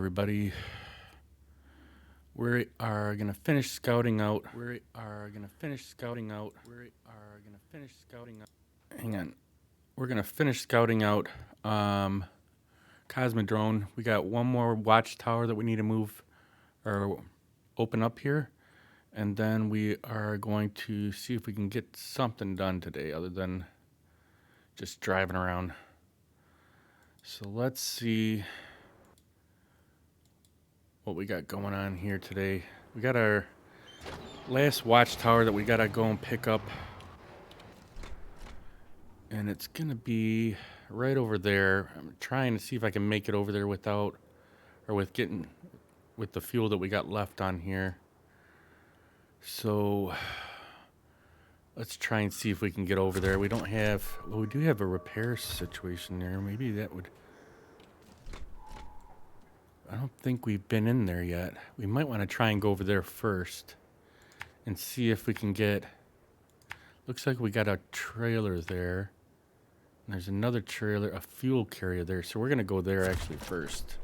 Everybody, we are gonna finish scouting out. We are gonna finish scouting out. We are gonna finish scouting out. Hang on, we're gonna finish scouting out Cosmodrome. We got one more watchtower that we need to move or open up here, and then we are going to see if we can get something done today other than just driving around. So let's see what we got going on here today. We got our last watchtower that we gotta go and pick up, and it's gonna be right over there. I'm trying to see if I can make it over there with the fuel that we got left on here. So let's try and see if we can get over there. We do have a repair situation there. Maybe that would. I don't think we've been in there yet. We might want to try and go over there first and see if we can get. Looks like we got a trailer there. And there's another trailer, a fuel carrier there. So we're going to go there actually first.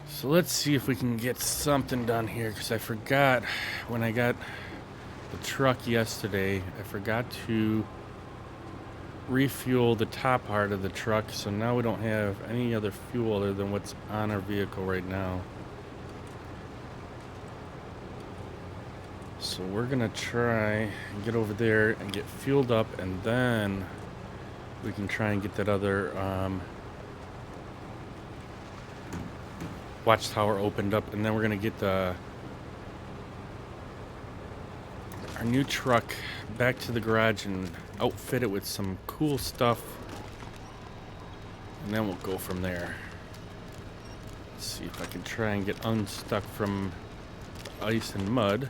So let's see if we can get something done here, because I forgot when I got the truck yesterday, I forgot to refuel the top part of the truck. So now we don't have any other fuel other than what's on our vehicle right now. So we're gonna try and get over there and get fueled up, and then we can try and get that other watchtower opened up, and then we're gonna get our new truck back to the garage and outfit it with some cool stuff, and then we'll go from there. Let's see if I can try and get unstuck from the ice and mud.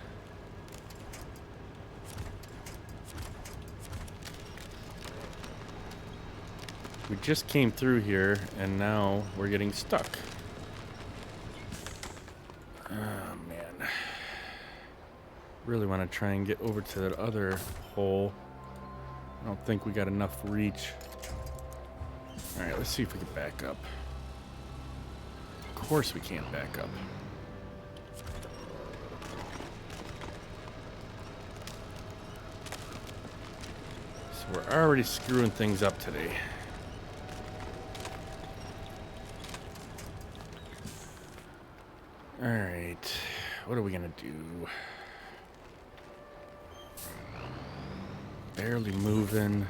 We just came through here, and now we're getting stuck. Oh, man. Really want to try and get over to that other hole. I don't think we got enough reach. Alright, let's see if we can back up. Of course we can't back up. So we're already screwing things up today. Alright, what are we gonna do? Barely moving.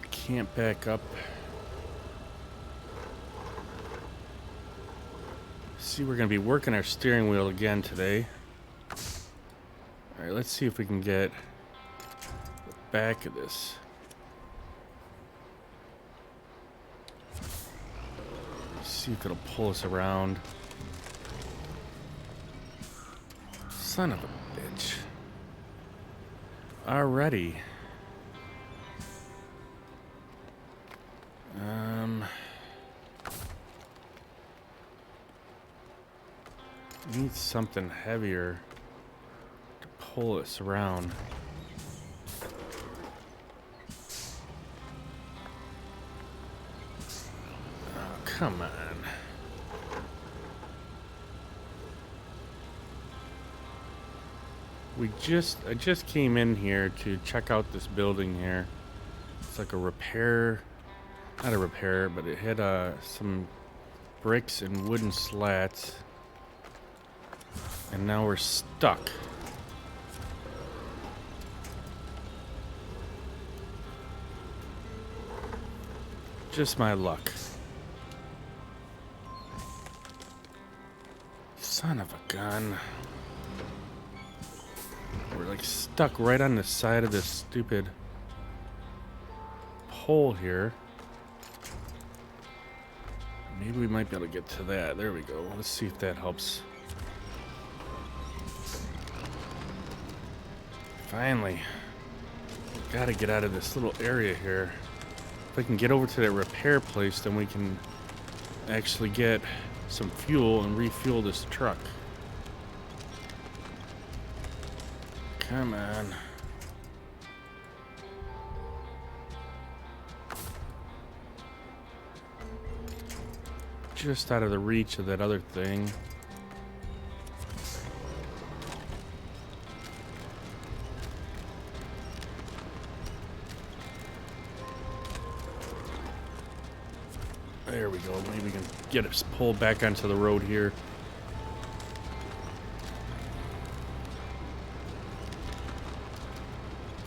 Can't back up. See, we're gonna be working our steering wheel again today. Alright, let's see if we can get the back of this. See if it'll pull us around. Son of a bitch. Alrighty. Need something heavier to pull us around. Oh, come on. I just came in here to check out this building here. It's like a repair, not a repair, but it had some bricks and wooden slats. And now we're stuck. Just my luck. Son of a gun. We're like stuck right on the side of this stupid pole here. Maybe we might be able to get to that. There we go. Let's see if that helps. Finally. Gotta get out of this little area here. If I can get over to that repair place, then we can actually get some fuel and refuel this truck. Come on. just out of the reach of that other thing. There we go. Maybe we can get it pulled back onto the road here.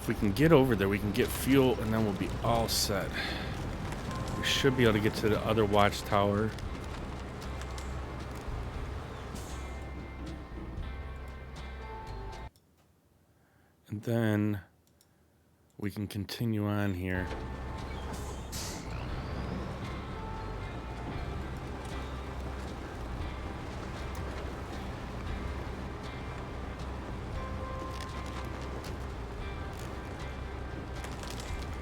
If we can get over there, we can get fuel, and then we'll be all set. We should be able to get to the other watchtower. And then we can continue on here.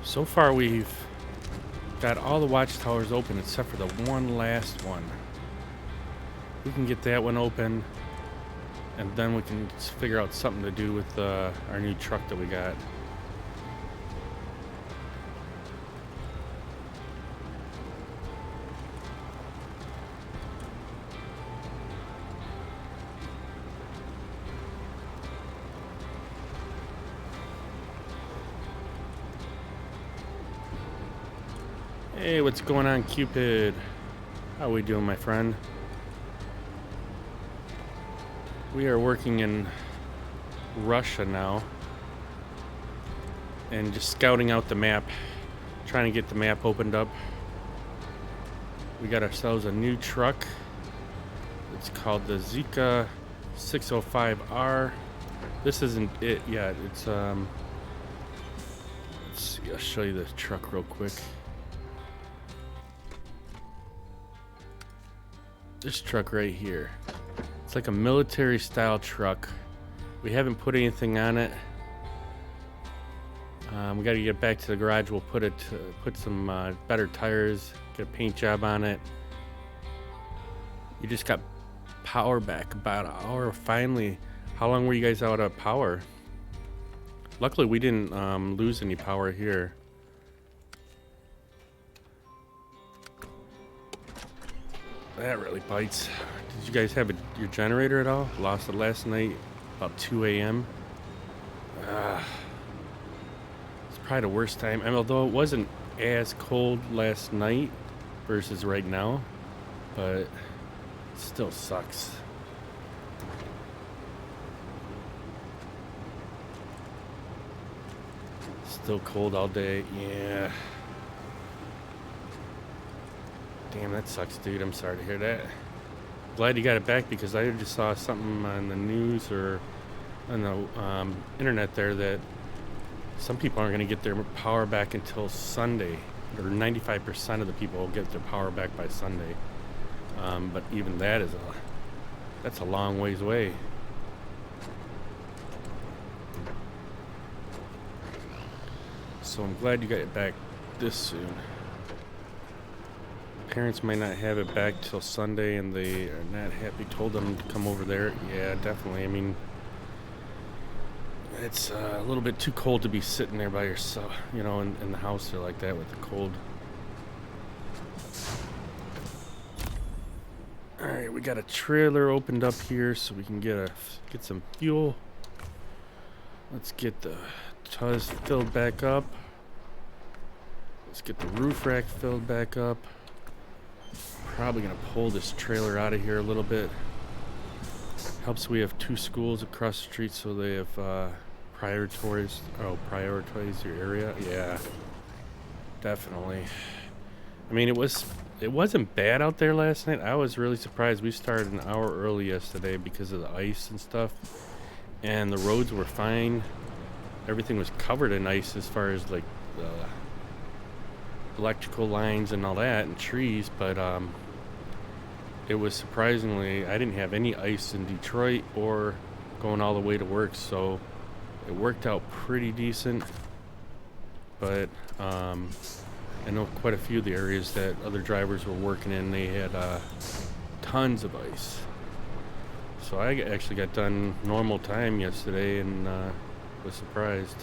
So far we've got all the watchtowers open except for the one last one. We can get that one open, and then we can figure out something to do with our new truck that we got. Hey, what's going on, Cupid? How we doing, my friend? We are working in Russia now and just scouting out the map, trying to get the map opened up. We got ourselves a new truck. It's called the ZiKZ 605R. This isn't it yet. It's let's see, I'll show you the truck real quick. This truck right here. It's like a military style truck. We haven't put anything on it. We got to get back to the garage. We'll put some better tires, get a paint job on it. You just got power back about an hour finally. How long were you guys out of power? Luckily we didn't lose any power here. That really bites. Did you guys have your generator at all? Lost it last night about 2 a.m. It's probably the worst time. I mean, although it wasn't as cold last night versus right now, but it still sucks. Still cold all day. Yeah. Damn, that sucks, dude. I'm sorry to hear that. Glad you got it back, because I just saw something on the news or on the internet there that some people aren't going to get their power back until Sunday, or 95% of the people will get their power back by Sunday. But even that's a long ways away. So I'm glad you got it back this soon. Parents might not have it back till Sunday, and they are not happy. Told them to come over there. Yeah, definitely. I mean, it's a little bit too cold to be sitting there by yourself, you know, in the house there like that with the cold. All right, we got a trailer opened up here so we can get some fuel. Let's get the tuz filled back up. Let's get the roof rack filled back up. Probably gonna pull this trailer out of here a little bit. Helps we have 2 schools across the street, so they have prioritize your area. Yeah, definitely. I mean, it wasn't bad out there last night. I was really surprised. We started an hour early yesterday because of the ice and stuff, and the roads were fine. Everything was covered in ice as far as like the electrical lines and all that, and trees, but it was surprisingly, I didn't have any ice in Detroit or going all the way to work, so it worked out pretty decent. But I know quite a few of the areas that other drivers were working in, they had tons of ice. So I actually got done normal time yesterday and was surprised.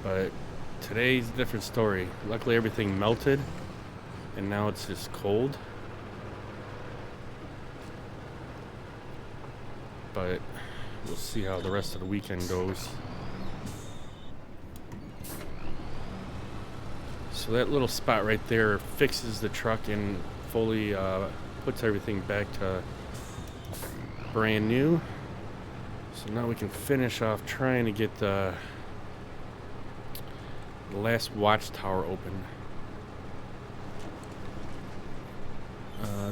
But today's a different story. Luckily everything melted, and now it's just cold. but we'll see how the rest of the weekend goes. So that little spot right there fixes the truck and fully puts everything back to brand new. So now we can finish off trying to get the last watchtower open.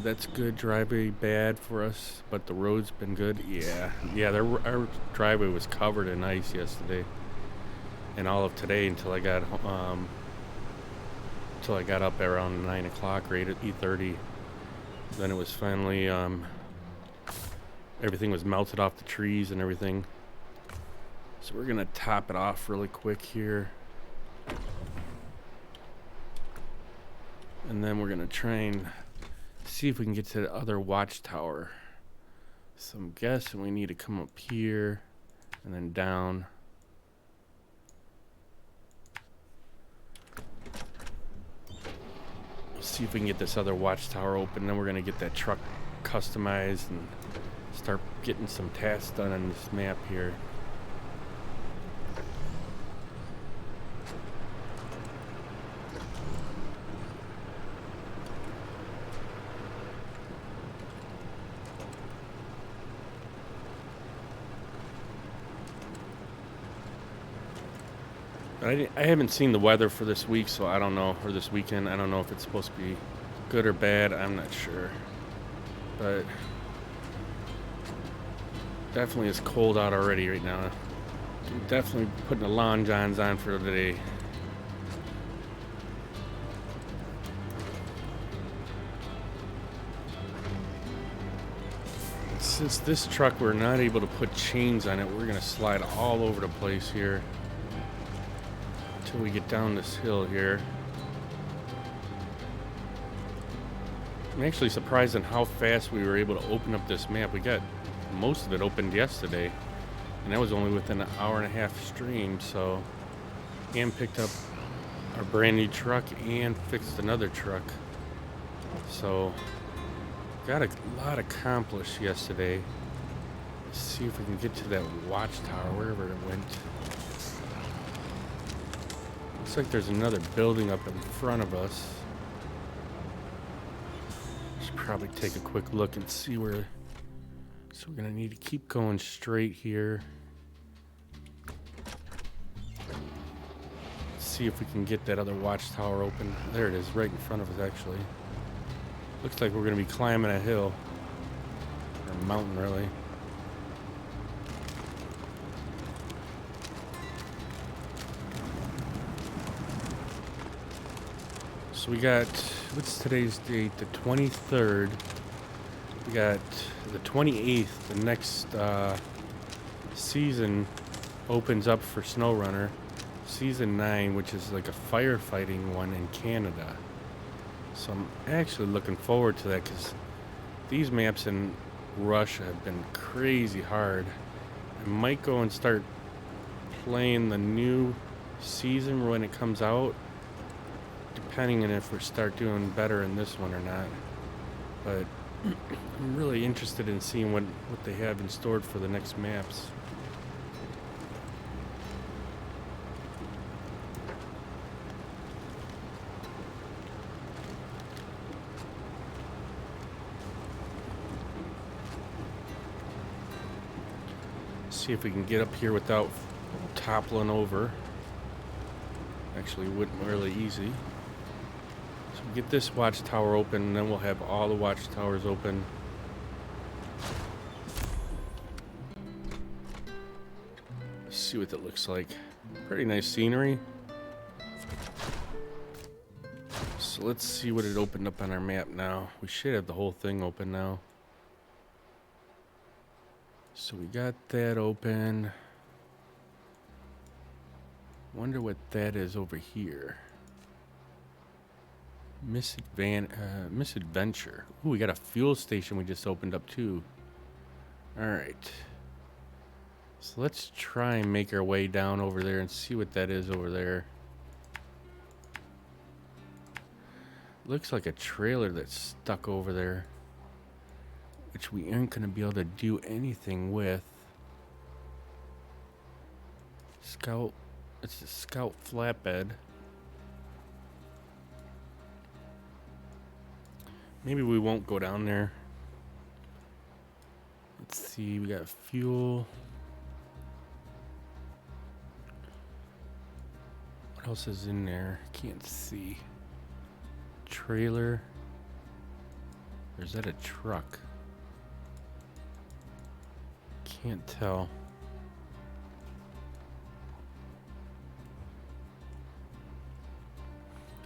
That's good. Driveway bad for us, but the road's been good. Yeah. Our driveway was covered in ice yesterday, and all of today until I got up around 9 o'clock, right at 8:30. Then it was finally everything was melted off the trees and everything. So we're gonna top it off really quick here, and then we're gonna try and see if we can get to the other watchtower. So I'm guessing we need to come up here and then down. See if we can get this other watchtower open. Then we're gonna get that truck customized and start getting some tasks done on this map here. I haven't seen the weather for this week, so I don't know, or this weekend. I don't know if it's supposed to be good or bad. I'm not sure. But definitely it's cold out already right now. Definitely putting the lawn johns on for today. Since this truck, we're not able to put chains on it, we're going to slide all over the place here we get down this hill here. I'm actually surprised on how fast we were able to open up this map. We got most of it opened yesterday, and that was only within an hour and a half stream. So, and picked up our brand new truck and fixed another truck. So got a lot accomplished yesterday. Let's see if we can get to that watchtower, wherever it went. Looks like there's another building up in front of us. Should probably take a quick look and see where. So we're gonna need to keep going straight here. See if we can get that other watchtower open. There it is, right in front of us actually. Looks like we're gonna be climbing a hill. Or a mountain really. So we got, what's today's date? The 23rd. We got the 28th. The next season opens up for SnowRunner. Season 9, which is like a firefighting one in Canada. So I'm actually looking forward to that because these maps in Russia have been crazy hard. I might go and start playing the new season when it comes out, depending on if we start doing better in this one or not. But I'm really interested in seeing what they have in store for the next maps. See if we can get up here without toppling over. Actually, wouldn't really easy. So we get this watchtower open, and then we'll have all the watchtowers open. Let's see what that looks like. Pretty nice scenery. So let's see what it opened up on our map now. We should have the whole thing open now. So we got that open. Wonder what that is over here. Misadventure. Ooh, we got a fuel station we just opened up too. Alright. So let's try and make our way down over there and see what that is over there. Looks like a trailer that's stuck over there. which we aren't going to be able to do anything with. Scout, it's a Scout flatbed. Maybe we won't go down there. Let's see, we got fuel. What else is in there? Can't see. Trailer. Or is that a truck? Can't tell.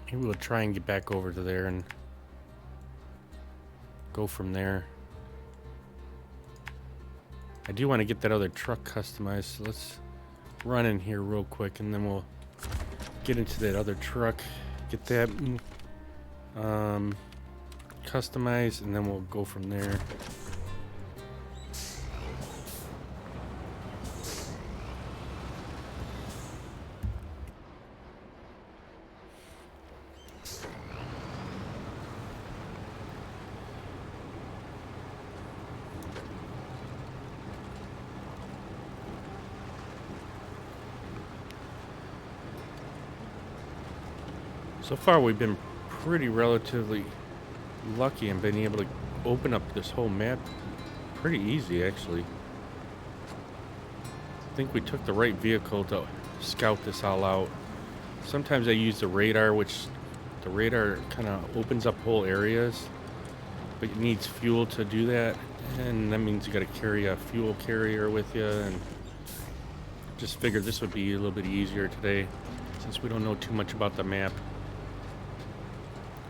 Maybe we'll try and get back over to there and go from there. I do want to get that other truck customized, so let's run in here real quick and then we'll get into that other truck, get that customized, and then we'll go from there. So far we've been pretty relatively lucky and been able to open up this whole map pretty easy, actually. I think we took the right vehicle to scout this all out. Sometimes I use the radar, which the radar kind of opens up whole areas, but it needs fuel to do that, and that means you got to carry a fuel carrier with you, and just figured this would be a little bit easier today since we don't know too much about the map.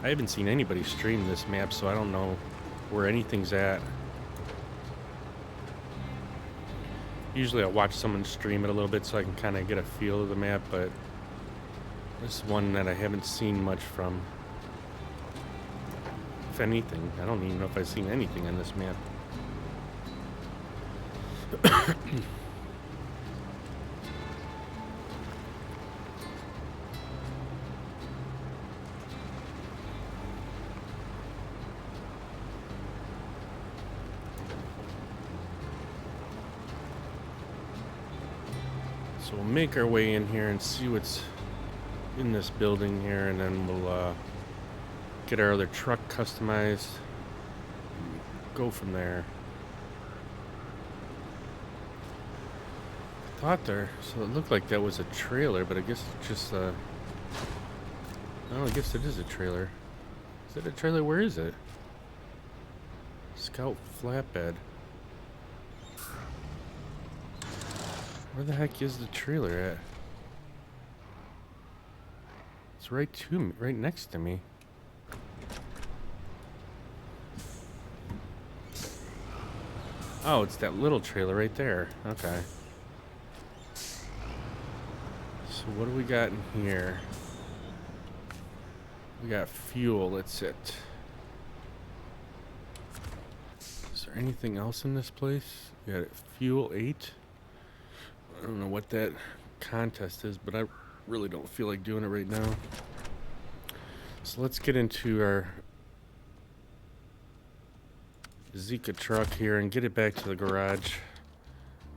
I haven't seen anybody stream this map, so I don't know where anything's at. Usually I watch someone stream it a little bit so I can kind of get a feel of the map, but this is one that I haven't seen much from. If anything, I don't even know if I've seen anything on this map. So we'll make our way in here and see what's in this building here, and then we'll get our other truck customized and go from there. I thought there, so it looked like that was a trailer, but I guess it's just oh, I guess it is a trailer. Is it a trailer? Where is it? Scout flatbed. Where the heck is the trailer at? It's right to me, right next to me. Oh, it's that little trailer right there. Okay. So what do we got in here? We got fuel, that's it. Is there anything else in this place? We got fuel 8. I don't know what that contest is, but I really don't feel like doing it right now. So let's get into our ZiKZ truck here and get it back to the garage.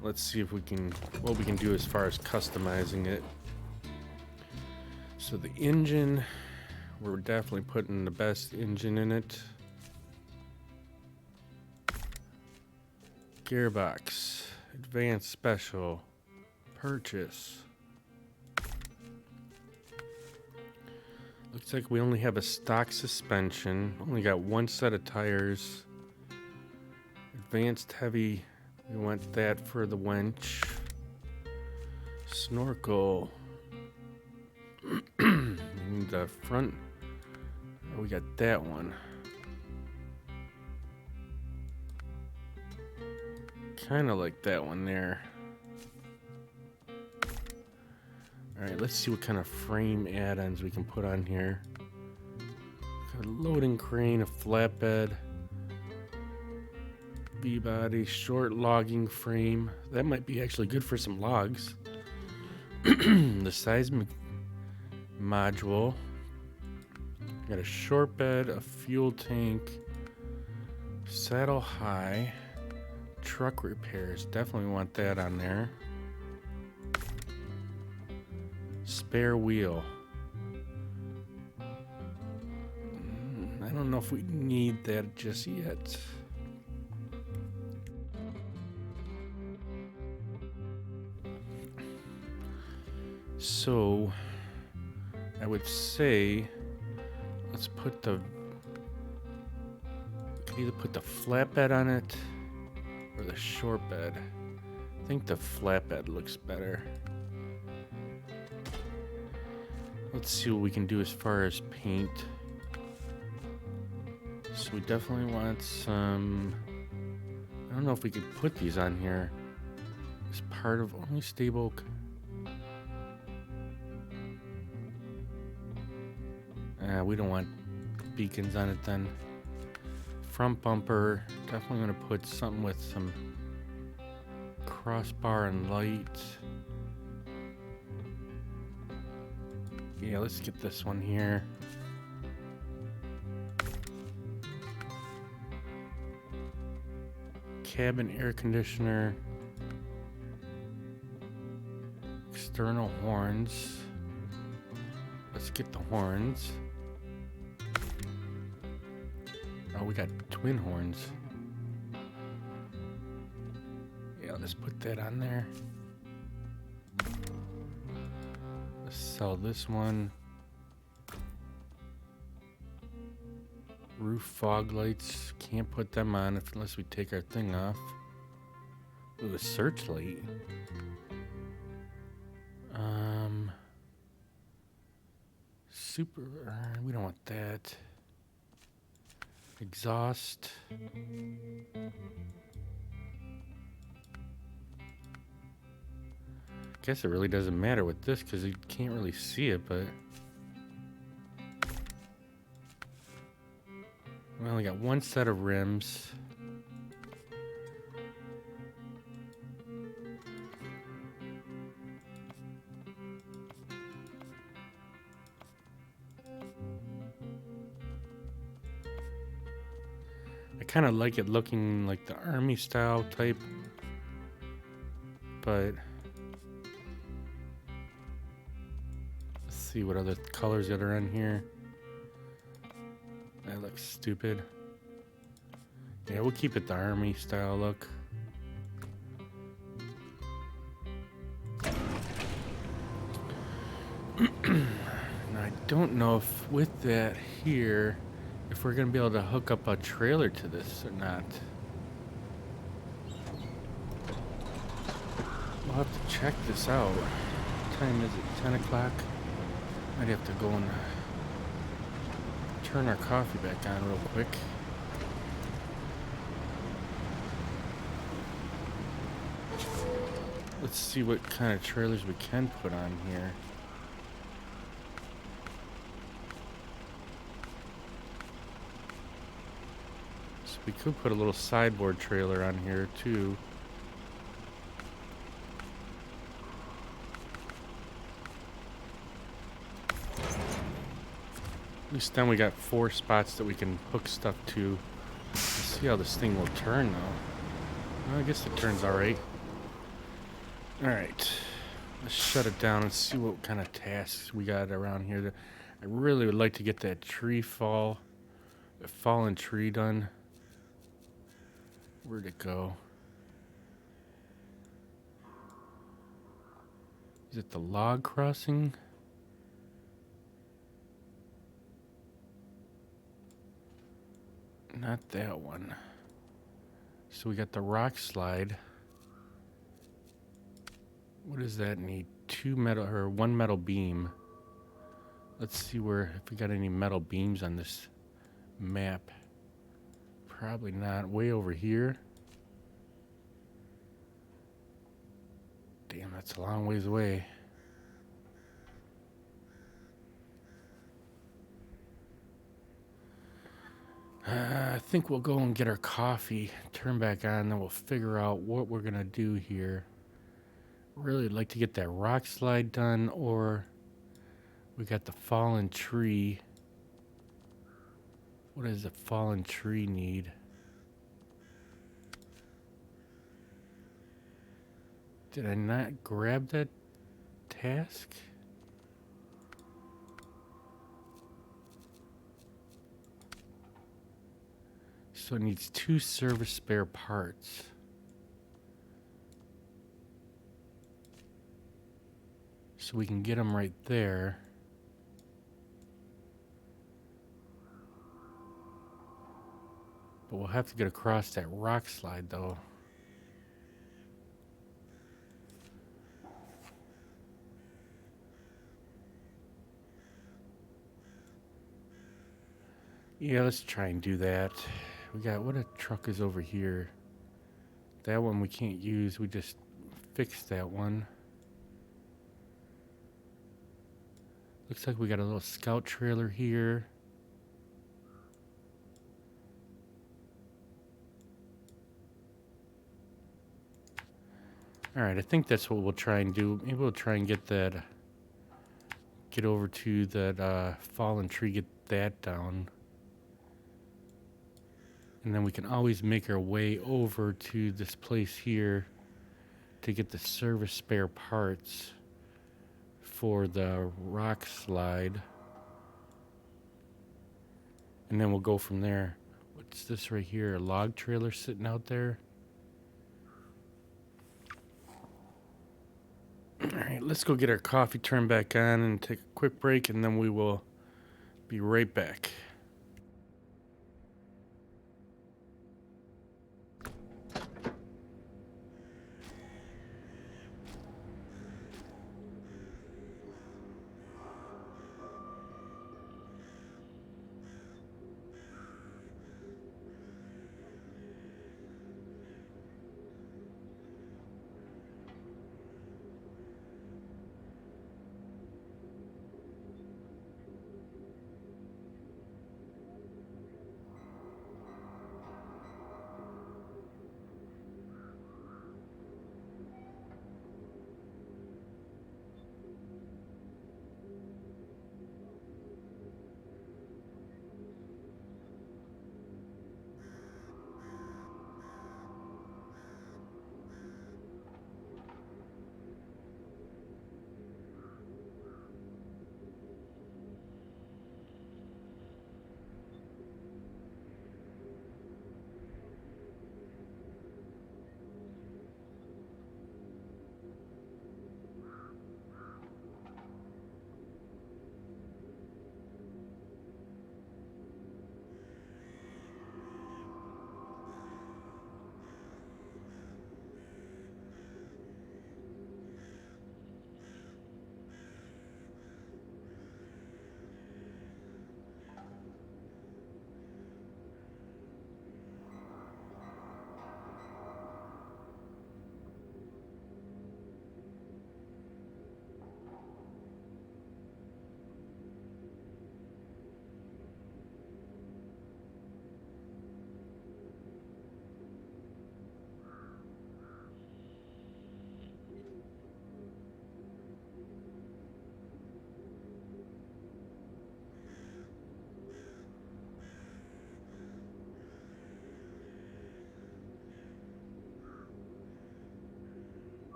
Let's see if we can, what we can do as far as customizing it. So the engine, we're definitely putting the best engine in it. Gearbox, advanced special. Purchase. Looks like we only have a stock suspension. Only got one set of tires. Advanced heavy. We want that for the winch. Snorkel. We need the front. Oh, we got that one. Kind of like that one there. Alright, let's see what kind of frame add-ons we can put on here. Got a loading crane, a flatbed, V-body, short logging frame. That might be actually good for some logs. The seismic module. Got a short bed, a fuel tank, Saddle high. Truck repairs. Definitely want that on there. Spare wheel. I don't know if we need that just yet. So, I would say, let's put the, we could either put the flatbed on it or the short bed. I think the flatbed looks better. Let's see what we can do as far as paint. So we definitely want some, I don't know if we could put these on here as part of only stable. We don't want beacons on it then. Front bumper, definitely going to put something with some crossbar and light. Yeah, let's get this one here. Cabin air conditioner. External horns. Let's get the horns. Oh, we got twin horns. Yeah, let's put that on there. Let's sell this one. Roof fog lights. Can't put them on unless we take our thing off. Ooh, a searchlight. Super. We don't want that. Exhaust. Guess it really doesn't matter with this because you can't really see it, but we only got one set of rims. I kind of like it looking like the army style type, but let's see what other colors that are in here. That looks stupid. Yeah, we'll keep it the army style look. Now, I don't know if with that here, if we're gonna be able to hook up a trailer to this or not. We'll have to check this out. What time is it? 10 o'clock? Might have to go and turn our coffee back on real quick. Let's see what kind of trailers we can put on here. So we could put a little sideboard trailer on here too. At least then we got 4 spots that we can hook stuff to. Let's see how this thing will turn though. Well, I guess it turns alright. Alright. Let's shut it down and see what kind of tasks we got around here. I really would like to get that fallen tree done. Where'd it go? Is it the log crossing? Not that one. So we got the rock slide. What does that need? 1 metal beam. Let's see if we got any metal beams on this map. Probably not. Way over here. Damn, that's a long ways away. I think we'll go and get our coffee, turn back on, then we'll figure out what we're gonna do here. Really like to get that rock slide done, or we got the fallen tree. What does the fallen tree need? Did I not grab that task? So it needs 2 service spare parts. So we can get them right there. But we'll have to get across that rock slide though. Yeah, let's try and do that. We got, what a truck is over here. That one we can't use, we just fixed that one. Looks like we got a little scout trailer here. Alright, I think that's what we'll try and do. Maybe we'll try and get that, get over to that fallen tree, get that down. And then we can always make our way over to this place here to get the service spare parts for the rock slide. And then we'll go from there. What's this right here? A log trailer sitting out there? Alright, let's go get our coffee turned back on and take a quick break, and then we will be right back.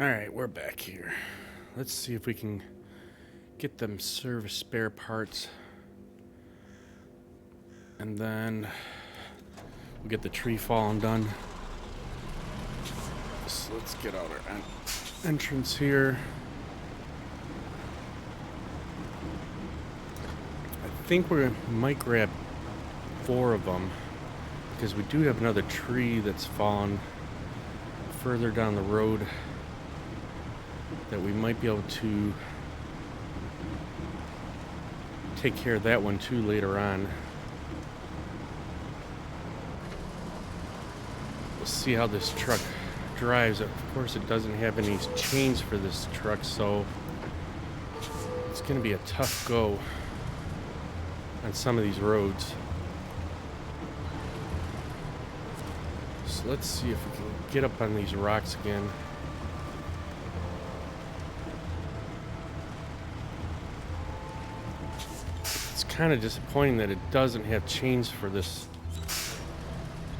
Alright, we're back here. Let's see if we can get them service spare parts. And then we'll get the tree falling done. So let's get out our entrance here. I think we might grab 4 of them because we do have another tree that's fallen further down the road that we might be able to take care of that one too later on. We'll see how this truck drives. Of course, it doesn't have any chains for this truck, so it's going to be a tough go on some of these roads. So let's see if we can get up on these rocks again. It's kind of disappointing that it doesn't have chains for this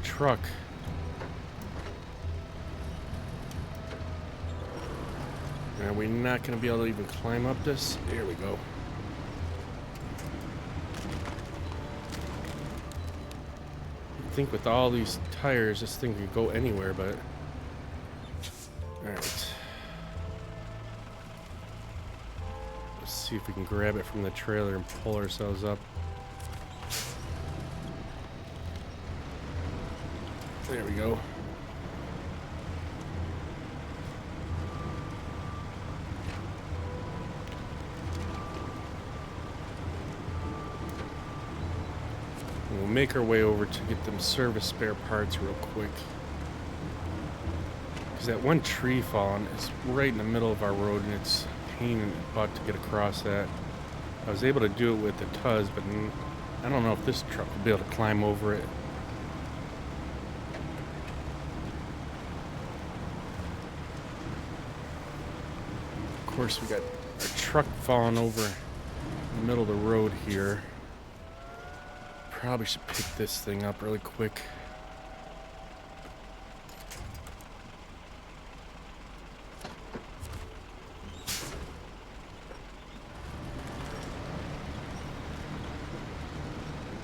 truck. Are we not going to be able to even climb up this? There we go. I think with all these tires, this thing could go anywhere, but... Alright. Let's see if we can grab it from the trailer and pull ourselves up. There we go. We'll make our way over to get them service spare parts real quick. Because that one tree fallen is right in the middle of our road, and it's a pain in the butt to get across that. I was able to do it with the Tuz, but I don't know if this truck will be able to climb over it. Of course, we got our truck falling over in the middle of the road here. Probably should pick this thing up really quick.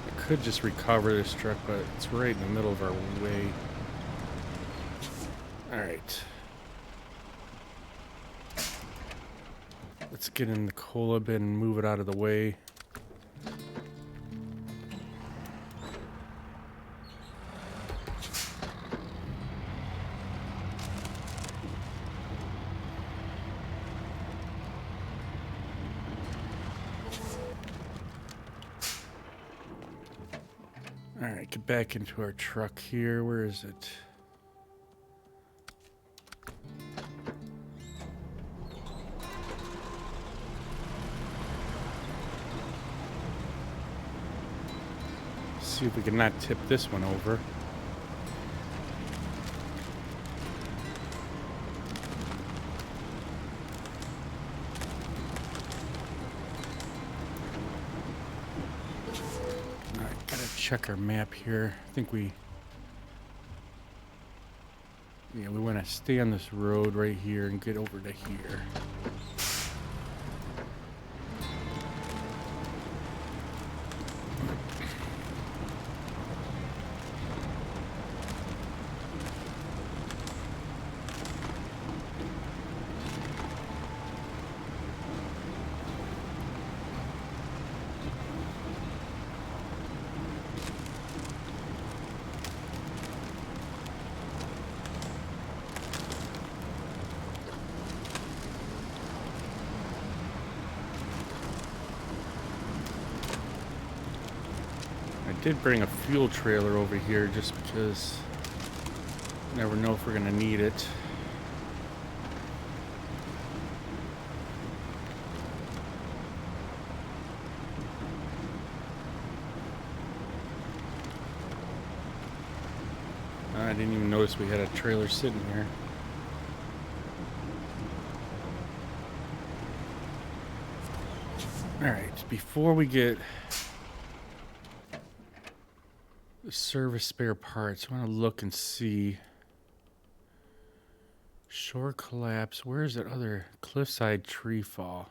I could just recover this truck, but it's right in the middle of our way. Alright. Let's get in the cola bin and move it out of the way. Alright, get back into our truck here. Where is it? See if we can not tip this one over. Check our map here. I think we want to stay on this road right here and get over to here. I did bring a fuel trailer over here just because you never know if we're going to need it. I didn't even notice we had a trailer sitting here. Alright, before we get the service spare parts, I want to look and see. Shore collapse. Where is that other cliffside tree fall?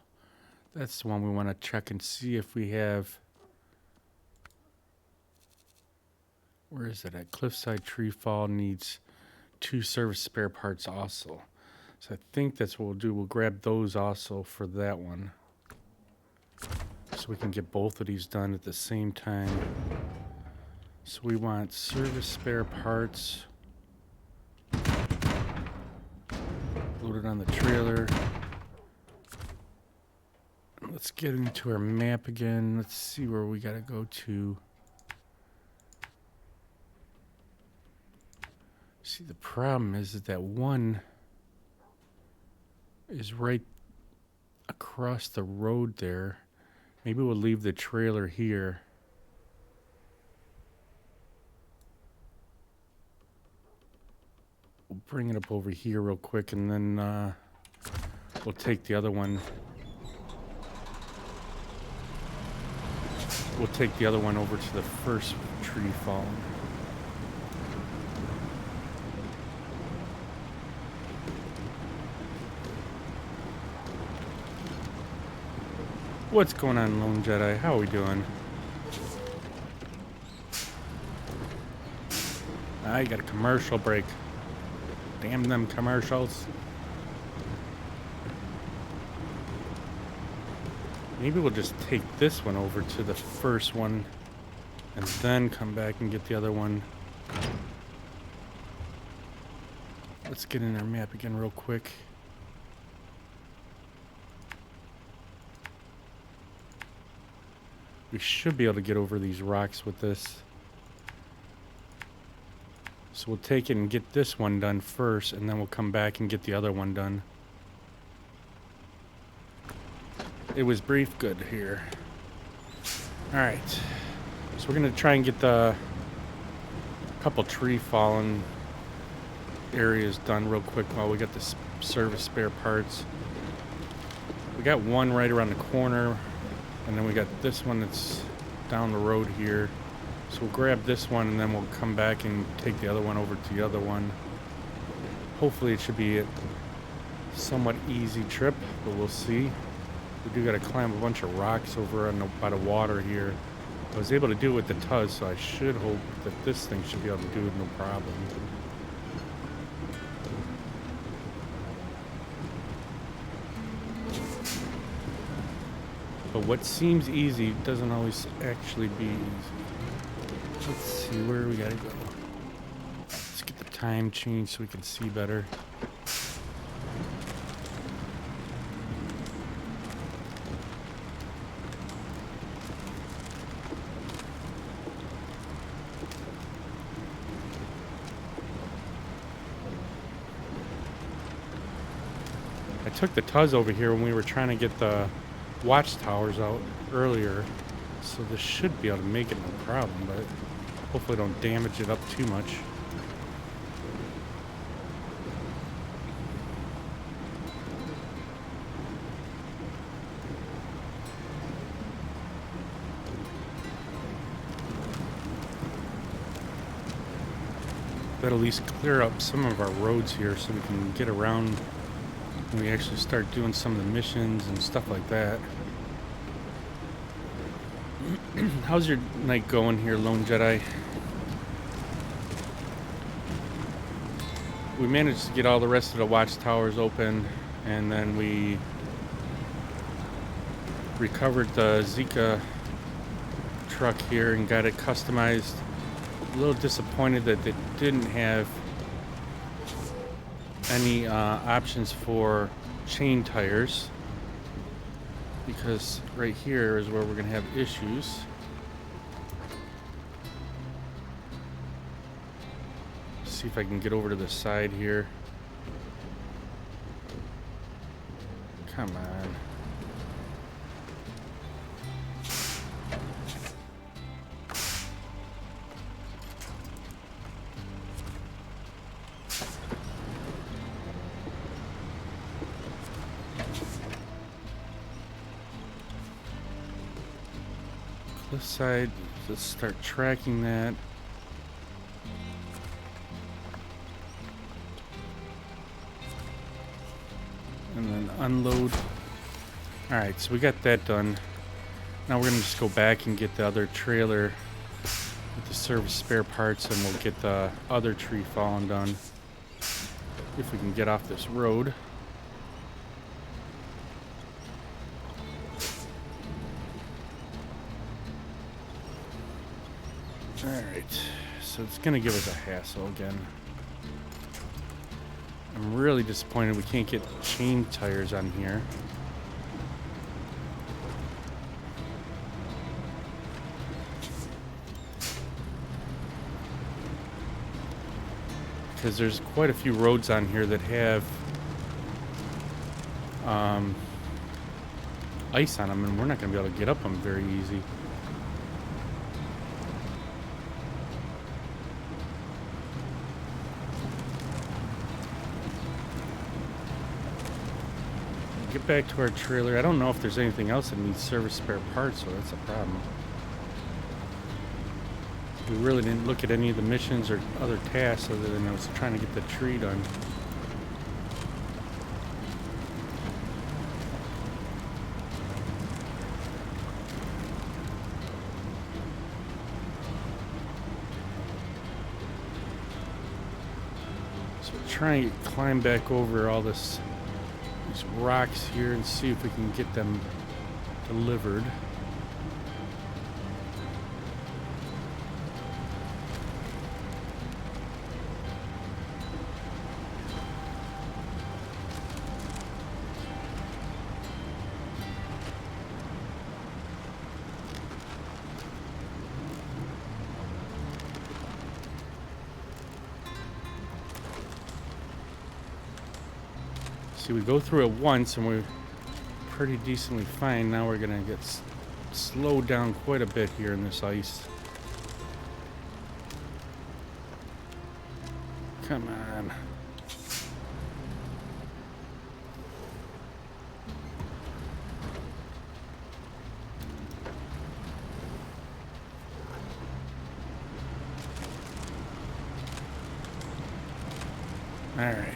That's the one we want to check and see if we have. Where is it at? Cliffside tree fall needs 2 service spare parts also. So I think that's what we'll do. We'll grab those also for that one. So we can get both of these done at the same time. So we want service spare parts. Loaded on the trailer. Let's get into our map again. Let's see where we gotta go to. See, the problem is that one is right across the road there. Maybe we'll leave the trailer here. We'll bring it up over here real quick, and then we'll take the other one. We'll take the other one over to the first tree falling. What's going on, Lone Jedi? How are we doing? I got a commercial break. Damn them commercials. Maybe we'll just take this one over to the first one and then come back and get the other one. Let's get in our map again real quick. We should be able to get over these rocks with this. So we'll take it and get this one done first, and then we'll come back and get the other one done. It was brief good here. Alright. So we're going to try and get the couple tree fallen areas done real quick while we got the service spare parts. We got one right around the corner. And then we got this one that's down the road here. So we'll grab this one and then we'll come back and take the other one over to the other one. Hopefully it should be a somewhat easy trip, but we'll see. We do got to climb a bunch of rocks over on by the water here. I was able to do it with the Tuz, so I should hope that this thing should be able to do it no problem. But what seems easy doesn't always actually be easy. Let's see where we gotta go. Let's get the time changed so we can see better. I took the Tuz over here when we were trying to get the watchtowers out earlier, so this should be able to make it no problem, but hopefully don't damage it up too much. But at least clear up some of our roads here so we can get around when we actually start doing some of the missions and stuff like that. How's your night going here, Lone Jedi? We managed to get all the rest of the watchtowers open, and then we recovered the ZiKZ truck here and got it customized. A little disappointed that they didn't have any options for chain tires, because right here is where we're gonna have issues. See if I can get over to the side here. Come on. Cliffside, let's start tracking that. unload. Alright, so we got that done. Now we're going to just go back and get the other trailer with the service spare parts, and we'll get the other tree falling done. If we can get off this road. Alright, so it's going to give us a hassle again. I'm really disappointed we can't get chain tires on here. Because there's quite a few roads on here that have ice on them, and we're not going to be able to get up them very easy. Get back to our trailer. I don't know if there's anything else that needs service spare parts, so that's a problem. We really didn't look at any of the missions or other tasks other than I was trying to get the tree done. So we're trying to climb back over all these rocks here and see if we can get them delivered. See, we go through it once and we're pretty decently fine. Now we're gonna get slowed down quite a bit here in this ice. Come on. All right.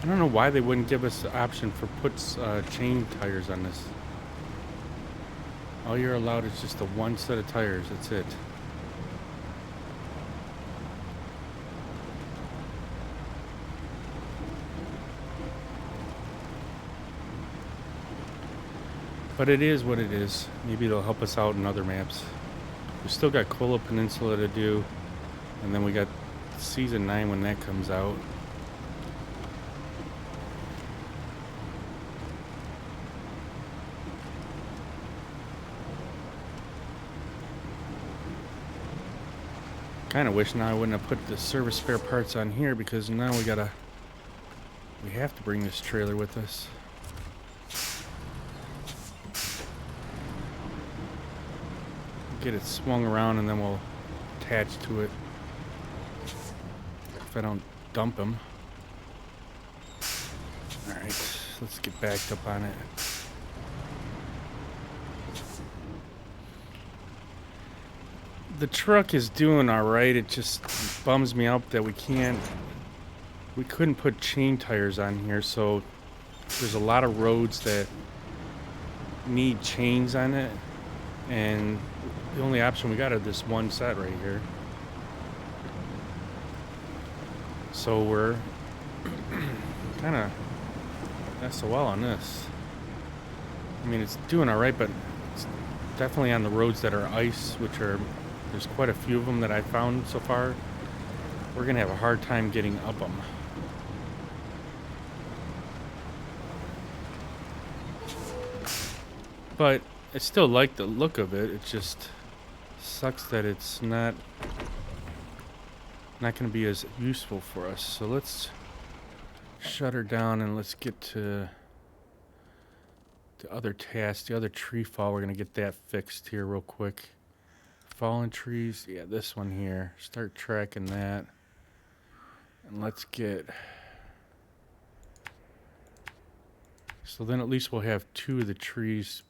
I don't know why they wouldn't give us the option for chain tires on this. All you're allowed is just the one set of tires. That's it. But it is what it is. Maybe they'll help us out in other maps. We still got Kola Peninsula to do, and then we got Season 9 when that comes out. Kind of wish now I wouldn't have put the service spare parts on here, because now we have to bring this trailer with us. Get it swung around and then we'll attach to it if I don't dump them. Alright, let's get backed up on it. The truck is doing alright. It just bums me out that we couldn't put chain tires on here, so there's a lot of roads that need chains on it, and the only option we got is this one set right here. So we're kind of SOL on this. I mean, it's doing alright, but it's definitely on the roads that are ice, there's quite a few of them that I found so far. We're gonna have a hard time getting up them. But I still like the look of it. It just sucks that it's not gonna be as useful for us. So let's shut her down and let's get to the other task, the other tree fall. We're gonna get that fixed here real quick. Fallen trees, yeah, this one here. Start tracking that. And let's get... So then at least we'll have 2 of the trees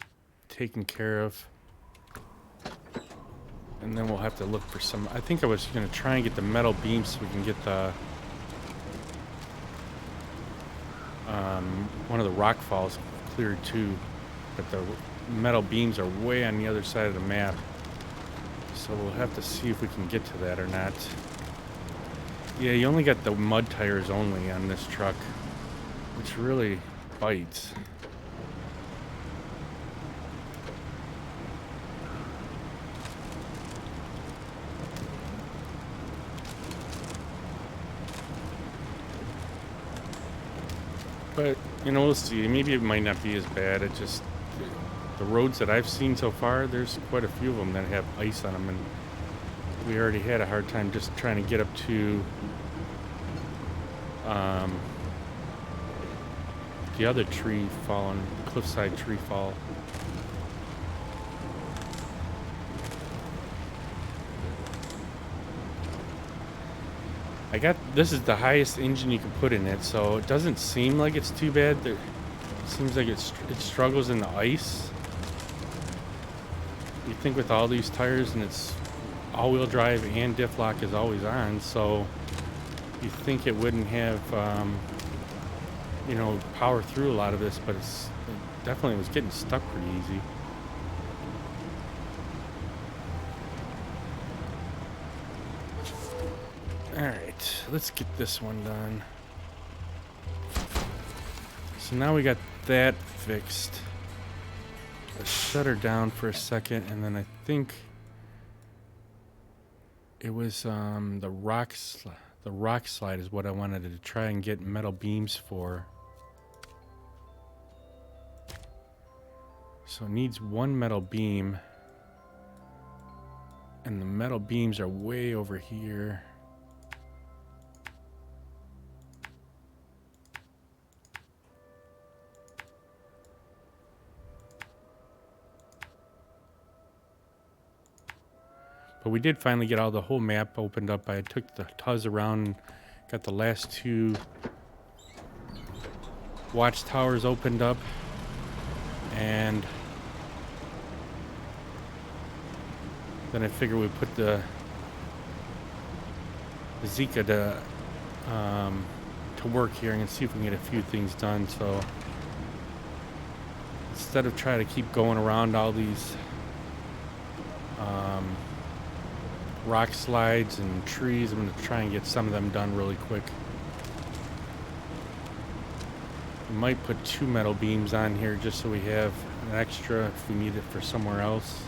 taken care of. And then we'll have to look for some. I think I was going to try and get the metal beams so we can get the one of the rock falls cleared too. But the metal beams are way on the other side of the map. So we'll have to see if we can get to that or not. Yeah, you only got the mud tires only on this truck, which really bites. But, you know, we'll see. Maybe it might not be as bad. It just, the roads that I've seen so far, there's quite a few of them that have ice on them. And we already had a hard time just trying to get up to the other tree falling, cliffside tree fall. This is the highest engine you can put in it, so it doesn't seem like it's too bad. It seems like it struggles in the ice. You think with all these tires, and it's all-wheel drive and diff lock is always on, so you think it wouldn't have, you know, power through a lot of this, but it definitely was getting stuck pretty easy. Alright, let's get this one done. So now we got that fixed. Let's shut her down for a second, and then I think it was the rock slide is what I wanted to try and get metal beams for. So it needs one metal beam, and the metal beams are way over here. But we did finally get the whole map opened up. I took the TUZ around and got the last two watchtowers opened up. And then I figured we'd put the ZiKZ to work here and see if we can get a few things done. So instead of trying to keep going around all these rock slides and trees, I'm going to try and get some of them done really quick. We might put 2 metal beams on here just so we have an extra if we need it for somewhere else.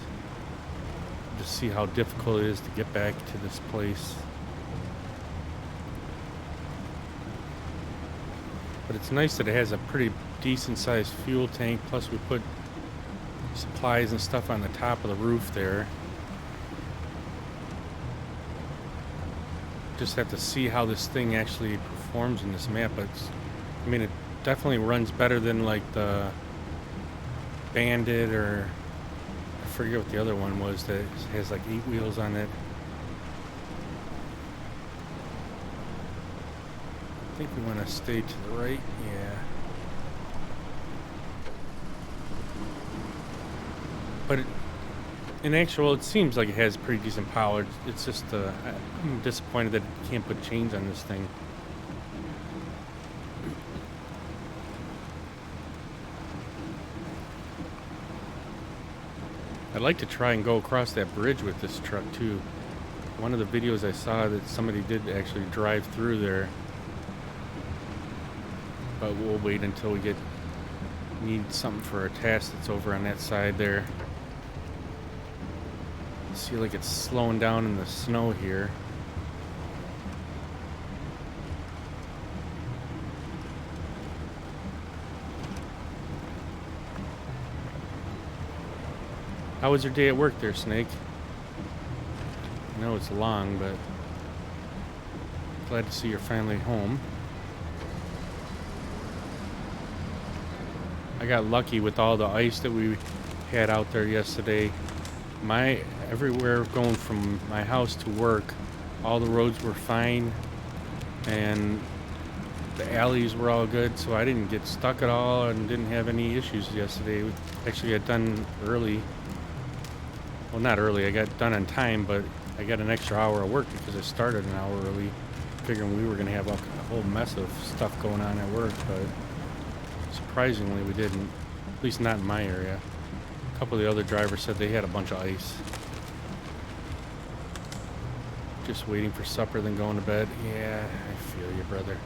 Just see how difficult it is to get back to this place. But it's nice that it has a pretty decent sized fuel tank, plus we put supplies and stuff on the top of the roof there. Just have to see how this thing actually performs in this map. I mean, it definitely runs better than like the Bandit, or I forget what the other one was that has like 8 wheels on it. I think we want to stay to the right. Yeah. But in actual, it seems like it has pretty decent power. It's just, I'm disappointed that you can't put chains on this thing. I'd like to try and go across that bridge with this truck too. One of the videos I saw that somebody did actually drive through there. But we'll wait until we need something for a task that's over on that side there. See, like it's slowing down in the snow here. How was your day at work there, Snake? I know it's long, but glad to see you're finally home. I got lucky with all the ice that we had out there yesterday. Everywhere going from my house to work, all the roads were fine, and the alleys were all good, so I didn't get stuck at all and didn't have any issues yesterday. We actually got done early. Well, not early. I got done on time, but I got an extra hour of work because I started an hour early, figuring we were going to have a whole mess of stuff going on at work, but surprisingly we didn't. At least not in my area. A couple of the other drivers said they had a bunch of ice. Just waiting for supper, then going to bed. Yeah, I feel you, brother.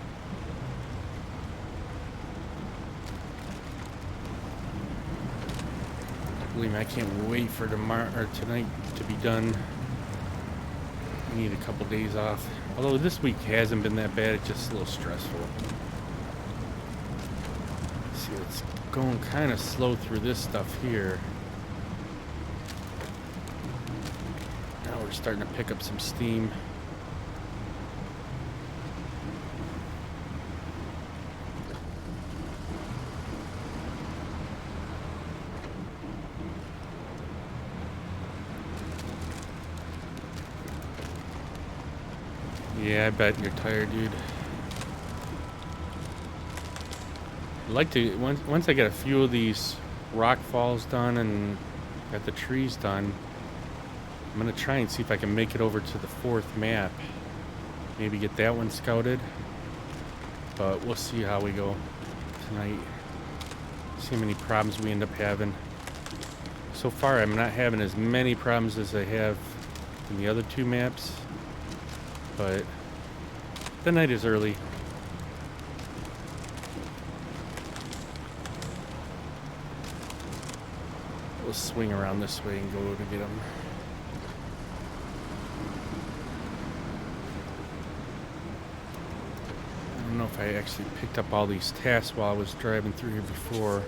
Believe me, I can't wait for tomorrow or tonight to be done. I need a couple days off. Although this week hasn't been that bad, it's just a little stressful. See, it's going kind of slow through this stuff here. Now we're starting to pick up some steam. Yeah, I bet you're tired, dude. I'd like to, once I get a few of these rock falls done and got the trees done, I'm going to try and see if I can make it over to the 4th map. Maybe get that one scouted. But we'll see how we go tonight. See how many problems we end up having. So far, I'm not having as many problems as I have in the other 2 maps. But the night is early. We'll swing around this way and go to get them. I don't know if I actually picked up all these tasks while I was driving through here before.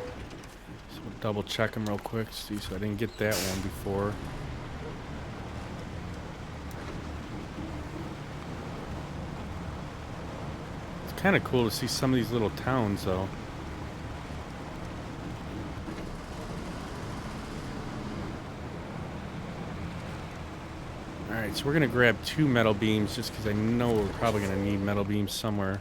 So we'll double check them real quick, see, so I didn't get that one before. Kind of cool to see some of these little towns, though. Alright, so we're going to grab 2 metal beams just because I know we're probably going to need metal beams somewhere.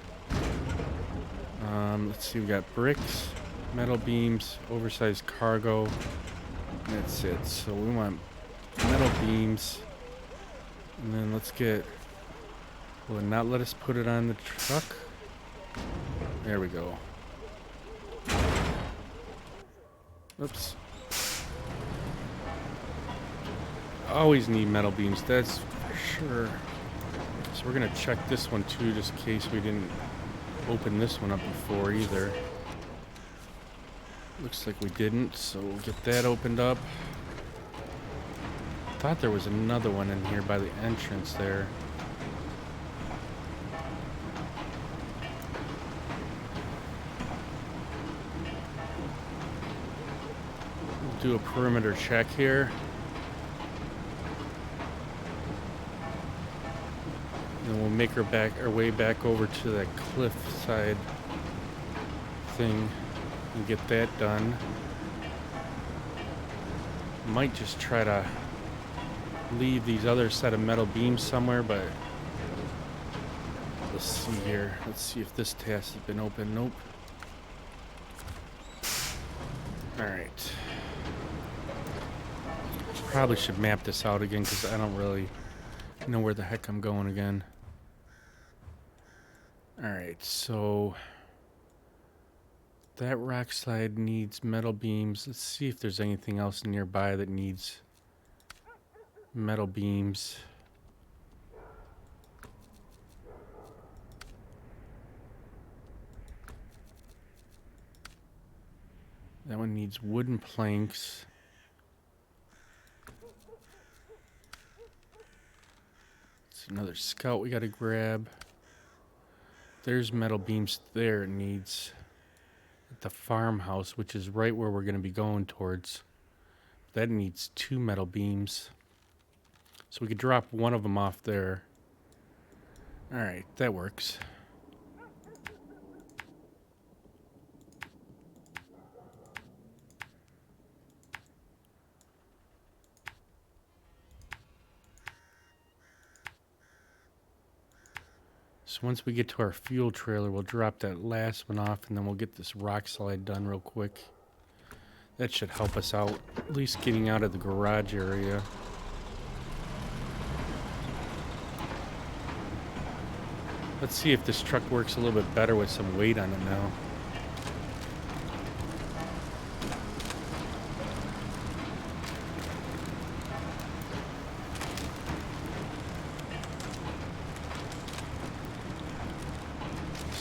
Let's see, we got bricks, metal beams, oversized cargo. That's it. So we want metal beams. And then let's get... Will it not let us put it on the truck? There we go. Oops. Always need metal beams, that's for sure. So we're gonna check this one too, just in case we didn't open this one up before either. Looks like we didn't, so we'll get that opened up. Thought there was another one in here by the entrance there. Do a perimeter check here. And we'll make our way back over to that cliff side thing and get that done. Might just try to leave these other set of metal beams somewhere, but let's see here. Let's see if this task has been opened. Nope. Alright. Probably should map this out again because I don't really know where the heck I'm going again. Alright, so that rock slide needs metal beams. Let's see if there's anything else nearby that needs metal beams. That one needs wooden planks. It's another scout we gotta grab. There's metal beams there it needs. At the farmhouse, which is right where we're gonna be going towards. That needs 2 metal beams. So we could drop one of them off there. Alright, that works. So once we get to our fuel trailer, we'll drop that last one off and then we'll get this rock slide done real quick. That should help us out, at least getting out of the garage area. Let's see if this truck works a little bit better with some weight on it now.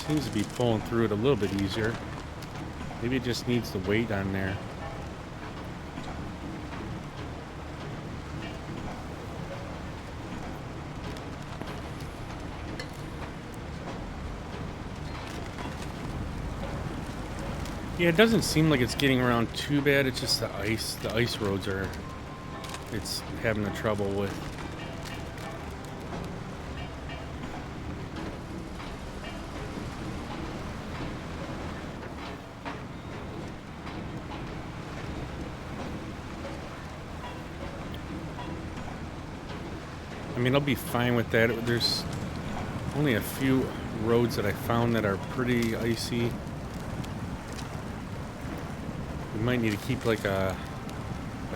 Seems to be pulling through it a little bit easier. Maybe it just needs the weight on there. Yeah, it doesn't seem like it's getting around too bad. It's just the ice. The ice roads are, it's having the trouble with. I mean, I'll be fine with that. There's only a few roads that I found that are pretty icy. We might need to keep like a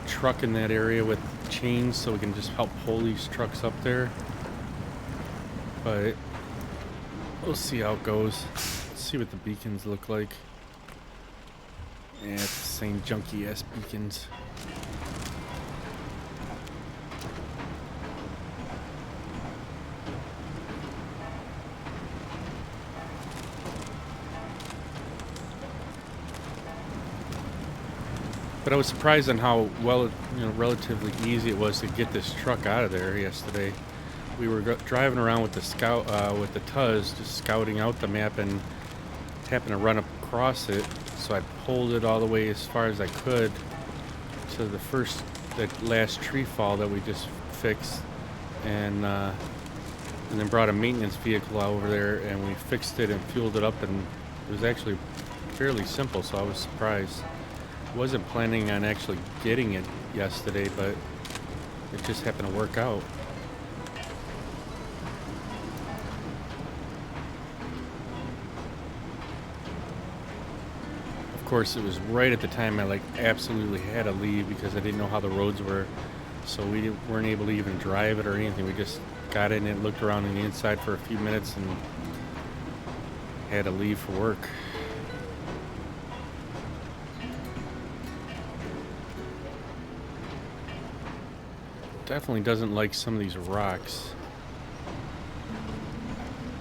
truck in that area with chains so we can just help pull these trucks up there. But we'll see how it goes. Let's see what the beacons look like. Yeah, it's the same junky ass beacons. But I was surprised on how well, relatively easy it was to get this truck out of there yesterday. We were driving around with the with the TUZ, just scouting out the map, and happened to run across it. So I pulled it all the way as far as I could to the last tree fall that we just fixed, and then brought a maintenance vehicle out over there, and we fixed it and fueled it up, and it was actually fairly simple. So I was surprised. Wasn't planning on actually getting it yesterday, but it just happened to work out. Of course, it was right at the time I absolutely had to leave because I didn't know how the roads were, so we weren't able to even drive it or anything. We just got in and looked around on the inside for a few minutes and had to leave for work. Definitely doesn't like some of these rocks.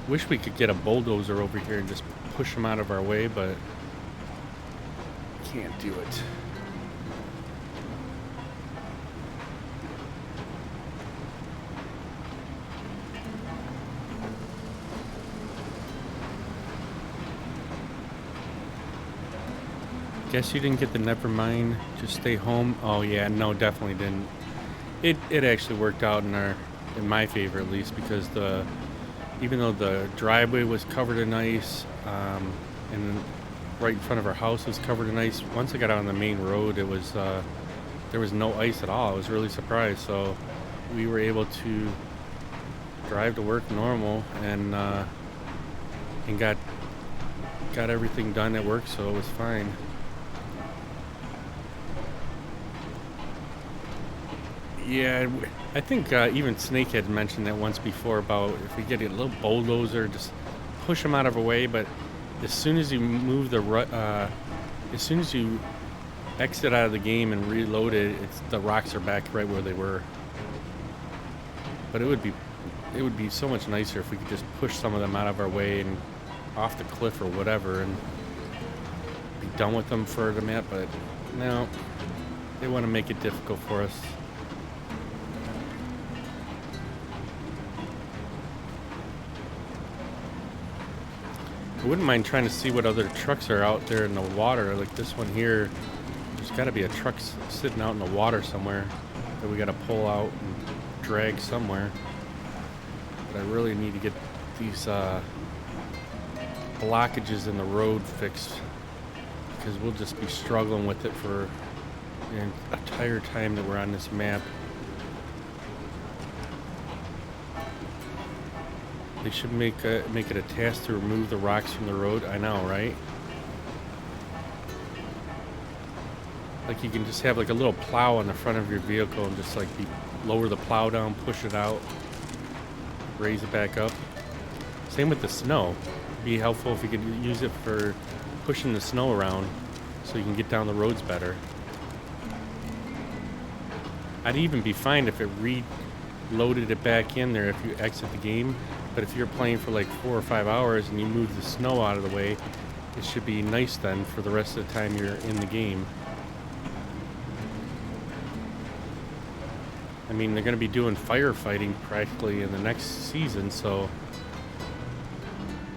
Wish we could get a bulldozer over here and just push them out of our way, but can't do it. Guess you didn't get the never mind, just stay home. Oh yeah, no, definitely didn't. It actually worked out in my favor, at least, because even though the driveway was covered in ice, and right in front of our house was covered in ice, once I got out on the main road, it was there was no ice at all. I was really surprised. So we were able to drive to work normal and got everything done at work, so it was fine. Yeah, I think even Snake had mentioned that once before about if we get a little bulldozer, just push them out of our way. But as soon as you move as soon as you exit out of the game and reload it, the rocks are back right where they were. But it would be so much nicer if we could just push some of them out of our way and off the cliff or whatever, and be done with them for the map. But no, they want to make it difficult for us. I wouldn't mind trying to see what other trucks are out there in the water. Like this one here, there's got to be a truck sitting out in the water somewhere that we got to pull out and drag somewhere. But I really need to get these blockages in the road fixed, because we'll just be struggling with it for the entire time that we're on this map. They should make it a task to remove the rocks from the road. I know, right? Like you can just have like a little plow on the front of your vehicle and just like lower the plow down, push it out, raise it back up. Same with the snow. It'd be helpful if you could use it for pushing the snow around so you can get down the roads better. I'd even be fine if it reloaded it back in there if you exit the game. But if you're playing for like 4 or 5 hours and you move the snow out of the way, it should be nice then for the rest of the time you're in the game. I mean, they're going to be doing firefighting practically in the next season, so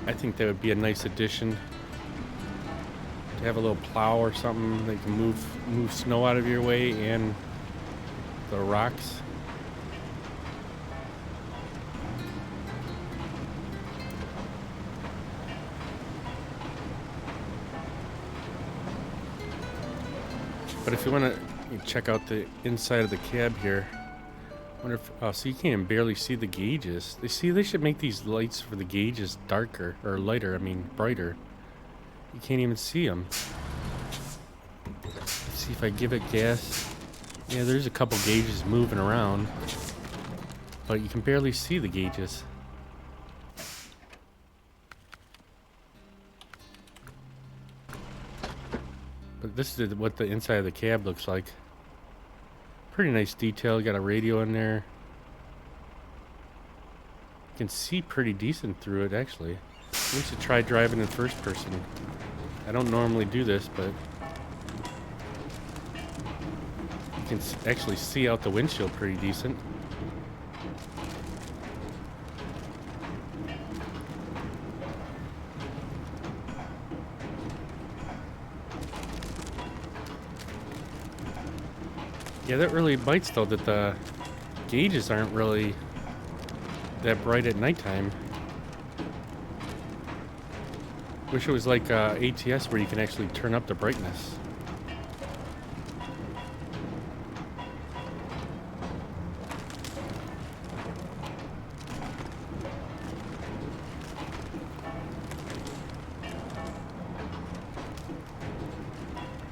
I think that would be a nice addition to have a little plow or something that can move snow out of your way and the rocks. But if you want to check out the inside of the cab here, I wonder if so you can't barely see the gauges. They should make these lights for the gauges darker or lighter. I mean brighter. You can't even see them. Let's see if I give it gas. Yeah, there's a couple gauges moving around, but you can barely see the gauges. But this is what the inside of the cab looks like. Pretty nice detail. Got a radio in there. You can see pretty decent through it, actually. We should try driving in first person. I don't normally do this, but you can actually see out the windshield pretty decent. Yeah, that really bites though, that the gauges aren't really that bright at nighttime. Wish it was like ATS where you can actually turn up the brightness.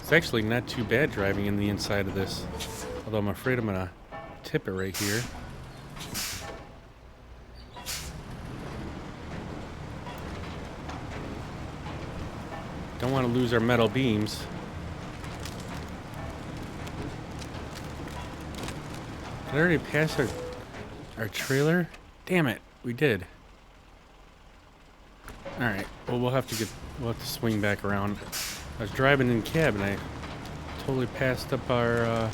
It's actually not too bad driving in the inside of this. Although I'm afraid I'm gonna tip it right here. Don't want to lose our metal beams. Did I already pass our trailer? Damn it, we did. Alright, well we'll have to swing back around. I was driving in cab and I totally passed up our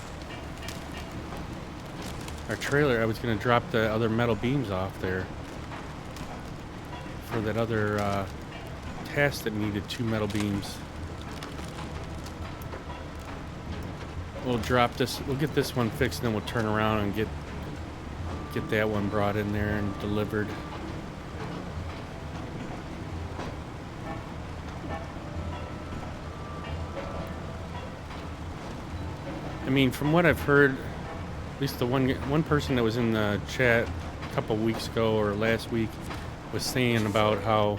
trailer. I was going to drop the other metal beams off there for that other task that needed 2 metal beams. We'll drop this. We'll get this one fixed, and then we'll turn around and get that one brought in there and delivered. I mean, from what I've heard, at least the one person that was in the chat a couple weeks ago or last week was saying about how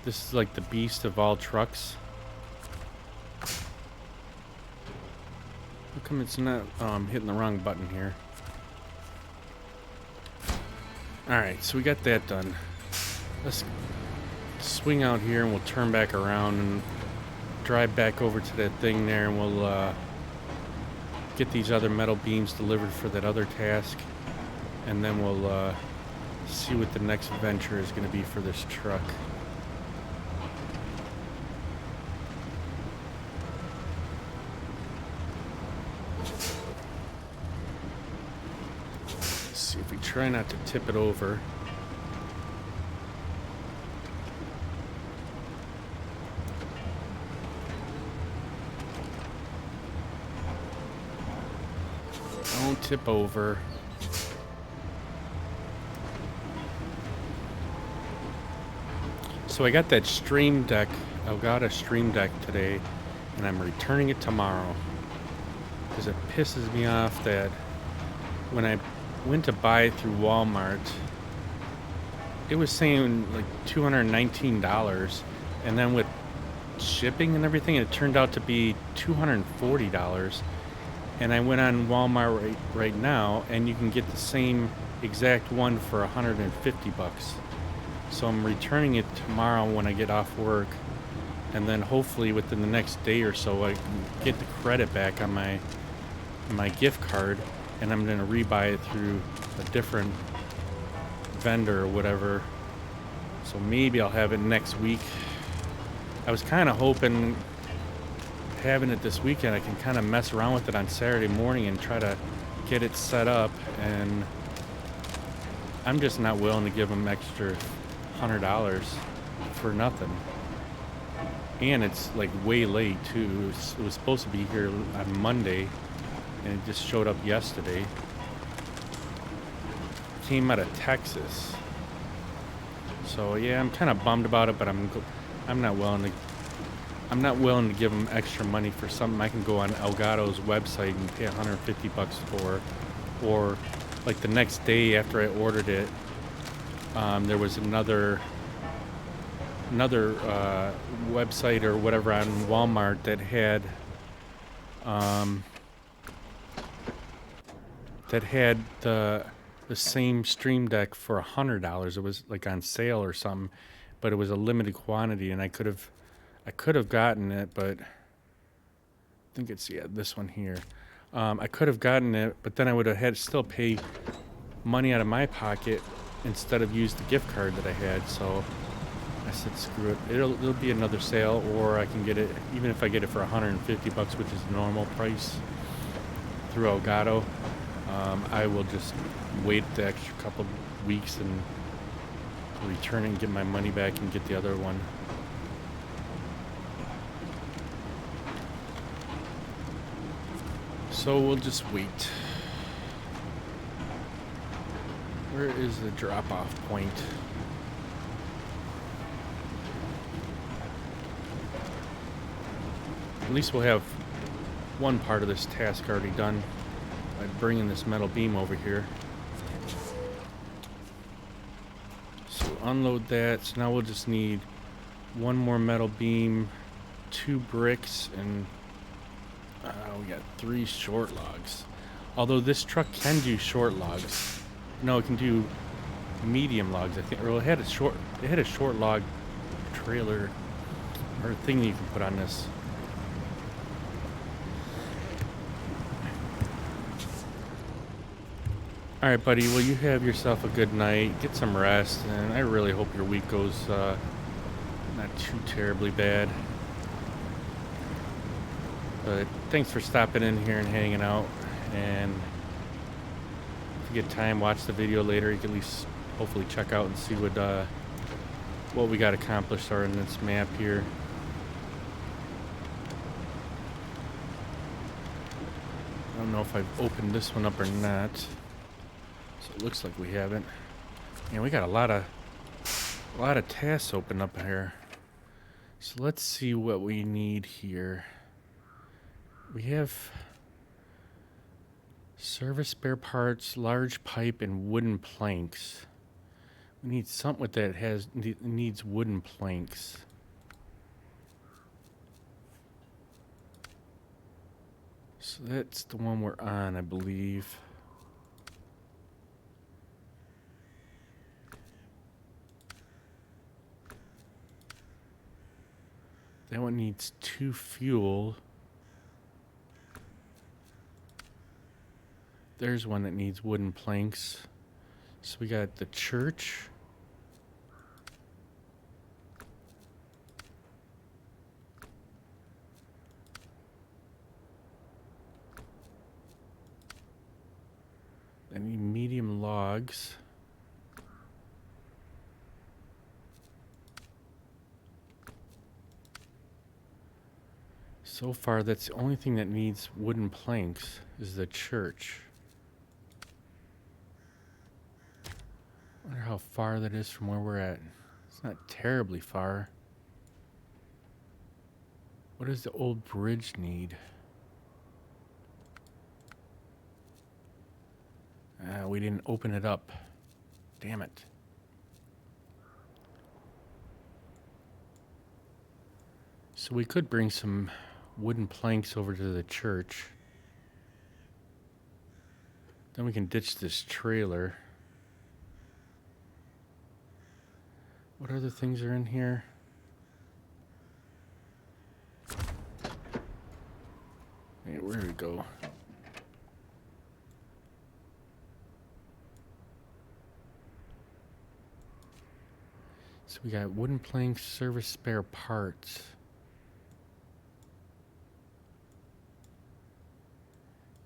this is like the beast of all trucks. How come it's not hitting the wrong button here? Alright, so we got that done. Let's swing out here and we'll turn back around and drive back over to that thing there, and we'll get these other metal beams delivered for that other task, and then we'll see what the next venture is going to be for this truck. Let's see if we try not to tip it over. Don't tip over. So I got that Stream Deck. I got a Stream Deck today, and I'm returning it tomorrow because it pisses me off that when I went to buy it through Walmart, it was saying like $219, and then with shipping and everything, and it turned out to be $240. And I went on Walmart right now, and you can get the same exact one for $150. So I'm returning it tomorrow when I get off work, and then hopefully within the next day or so I can get the credit back on my gift card, and I'm gonna rebuy it through a different vendor or whatever. So maybe I'll have it next week. I was kind of hoping having it this weekend I can kind of mess around with it on Saturday morning and try to get it set up, and I'm just not willing to give them extra $100 for nothing. And it's like way late too. It was supposed to be here on Monday, and it just showed up yesterday. Came out of Texas. So yeah, I'm kind of bummed about it, but I'm not willing to give them extra money for something I can go on Elgato's website and pay $150 for, or like the next day after I ordered it, there was another website or whatever on Walmart that had the same Stream Deck for $100. It was like on sale or something, but it was a limited quantity, and I could have gotten it, but I think it's this one here. I could have gotten it, but then I would have had to still pay money out of my pocket instead of use the gift card that I had. So I said, screw it. It'll be another sale, or I can get it, even if I get it for $150, which is the normal price through Elgato. I will just wait the extra couple weeks and return it and get my money back and get the other one. So we'll just wait. Where is the drop-off point? At least we'll have one part of this task already done by bringing this metal beam over here. So unload that. So now we'll just need one more metal beam, 2 bricks, and we got 3 short logs. Although this truck can do short logs. No, it can do medium logs, I think. Or it had a short log trailer or thing that you can put on this. All right, buddy. Well, you have yourself a good night. Get some rest, and I really hope your week goes not too terribly bad. But thanks for stopping in here and hanging out. And if you get time, watch the video later. You can at least hopefully check out and see what we got accomplished on this map here. I don't know if I've opened this one up or not. So it looks like we haven't. And we got a lot of tasks open up here. So let's see what we need here. We have service spare parts, large pipe, and wooden planks. We need something with that needs wooden planks. So that's the one we're on, I believe. That one needs 2 fuel. There's one that needs wooden planks. So we got the church. I need medium logs. So far, that's the only thing that needs wooden planks is the church. I wonder how far that is from where we're at. It's not terribly far. What does the old bridge need? We didn't open it up. Damn it. So we could bring some wooden planks over to the church. Then we can ditch this trailer. What other things are in here? Hey, where do we go? So we got wooden planks, service spare parts.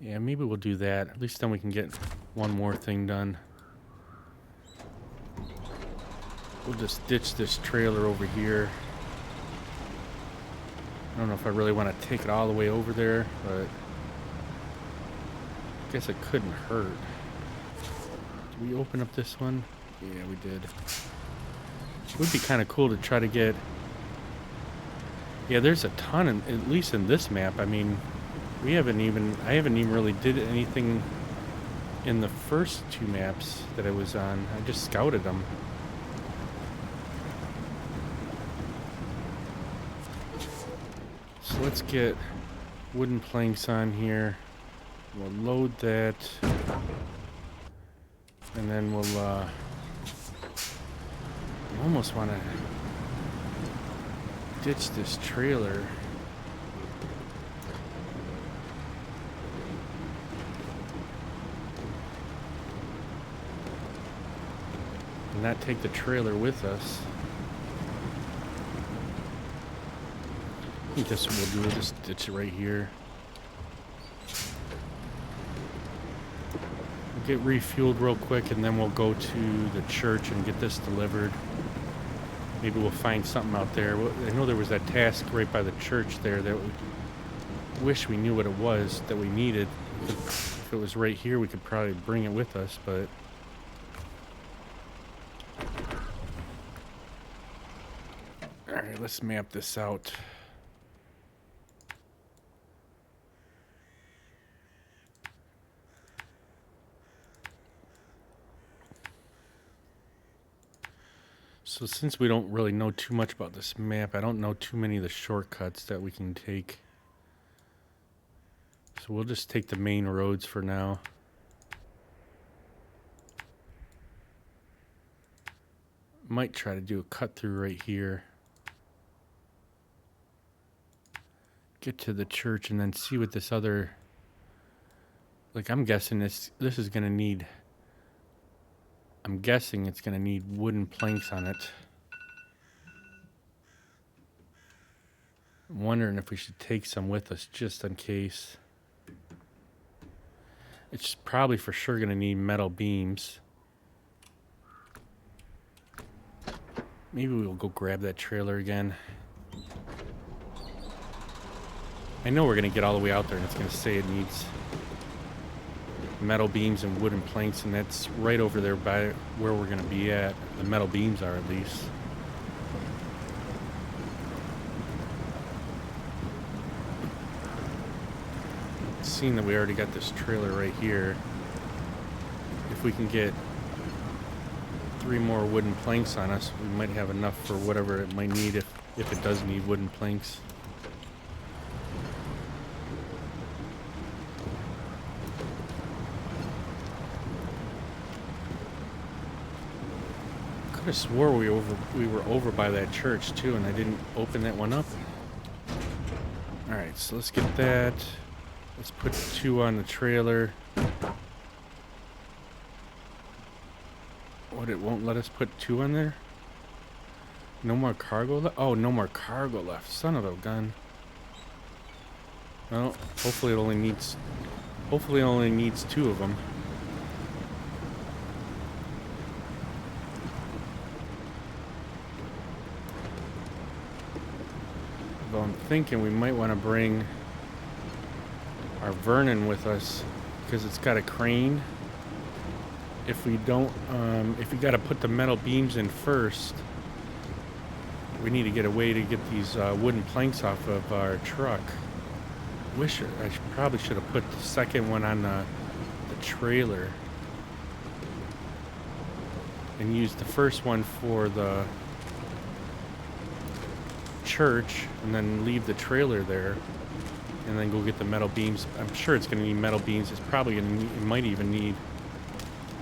Yeah, maybe we'll do that. At least then we can get one more thing done. We'll just ditch this trailer over here. I don't know if I really want to take it all the way over there, but I guess it couldn't hurt. Did we open up this one? Yeah, we did. It would be kind of cool to try to get... Yeah, there's a ton, at least in this map. I mean, I haven't even really did anything in the first two maps that I was on. I just scouted them. So let's get wooden planks on here. We'll load that. And then we'll almost want to ditch this trailer. And not take the trailer with us. I think that's what we'll do. We'll just ditch it right here. We'll get refueled real quick and then we'll go to the church and get this delivered. Maybe we'll find something out there. I know there was that task right by the church there that we wish we knew what it was that we needed. If it was right here, we could probably bring it with us, but... Alright, let's map this out. So since we don't really know too much about this map, I don't know too many of the shortcuts that we can take. So we'll just take the main roads for now. Might try to do a cut through right here. Get to the church and then see what this other... Like, I'm guessing this is going to need... I'm guessing it's going to need wooden planks on it. I'm wondering if we should take some with us just in case. It's probably for sure going to need metal beams. Maybe we'll go grab that trailer again. I know we're going to get all the way out there and it's going to say it needs metal beams and wooden planks, and that's right over there by where we're going to be at. The metal beams are, at least. Seeing that we already got this trailer right here, if we can get 3 more wooden planks on us, we might have enough for whatever it might need if it does need wooden planks. I swore we were over by that church too, and I didn't open that one up. All right, so let's get that. Let's put 2 on the trailer. What, it won't let us put 2 on there? No more cargo left? Oh, no more cargo left. Son of a gun. Well, hopefully it only needs 2 of them. Although I'm thinking we might want to bring our Vernon with us because it's got a crane. If we don't, if we got to put the metal beams in first, we need to get a way to get these wooden planks off of our truck. Wish I probably should have put the second one on the trailer and used the first one for the church and then leave the trailer there and then go get the metal beams. I'm sure it's going to need metal beams. It's probably going to need, it might even need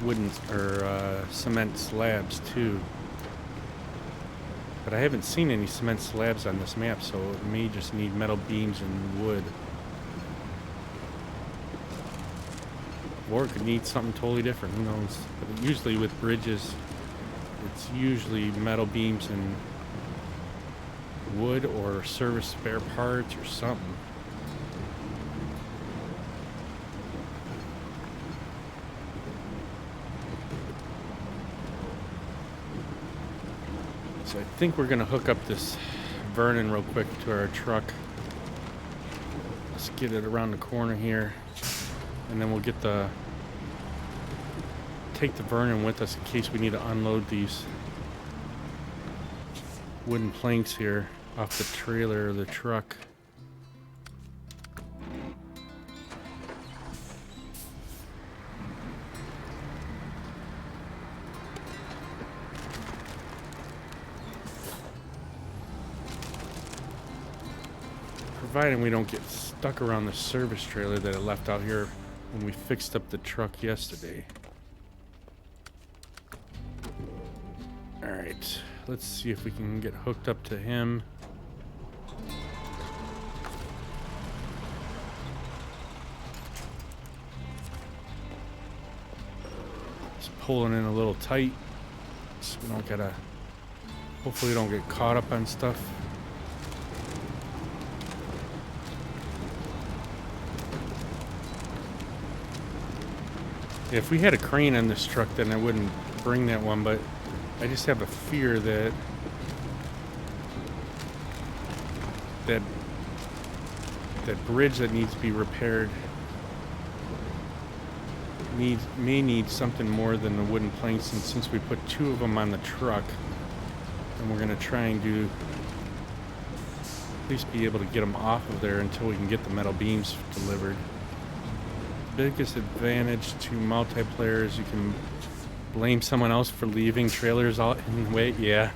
wooden or cement slabs too. But I haven't seen any cement slabs on this map, so it may just need metal beams and wood. Or it could need something totally different, who knows. But usually with bridges, it's usually metal beams and wood or service spare parts or something. So I think we're gonna hook up this Vernon real quick to our truck. Let's get it around the corner here, and then we'll get take the Vernon with us in case we need to unload these wooden planks here off the trailer or the truck. Providing we don't get stuck around the service trailer that I left out here when we fixed up the truck yesterday. Alright, let's see if we can get hooked up to him. It's pulling in a little tight, so we don't gotta, hopefully we don't get caught up on stuff. If we had a crane on this truck, then I wouldn't bring that one, but I just have a fear that that bridge that needs to be repaired may need something more than the wooden planks, and since we put 2 of them on the truck, and we're going to try and do at least be able to get them off of there until we can get the metal beams delivered. Biggest advantage to multiplayer is you can blame someone else for leaving trailers all in the way. Yeah.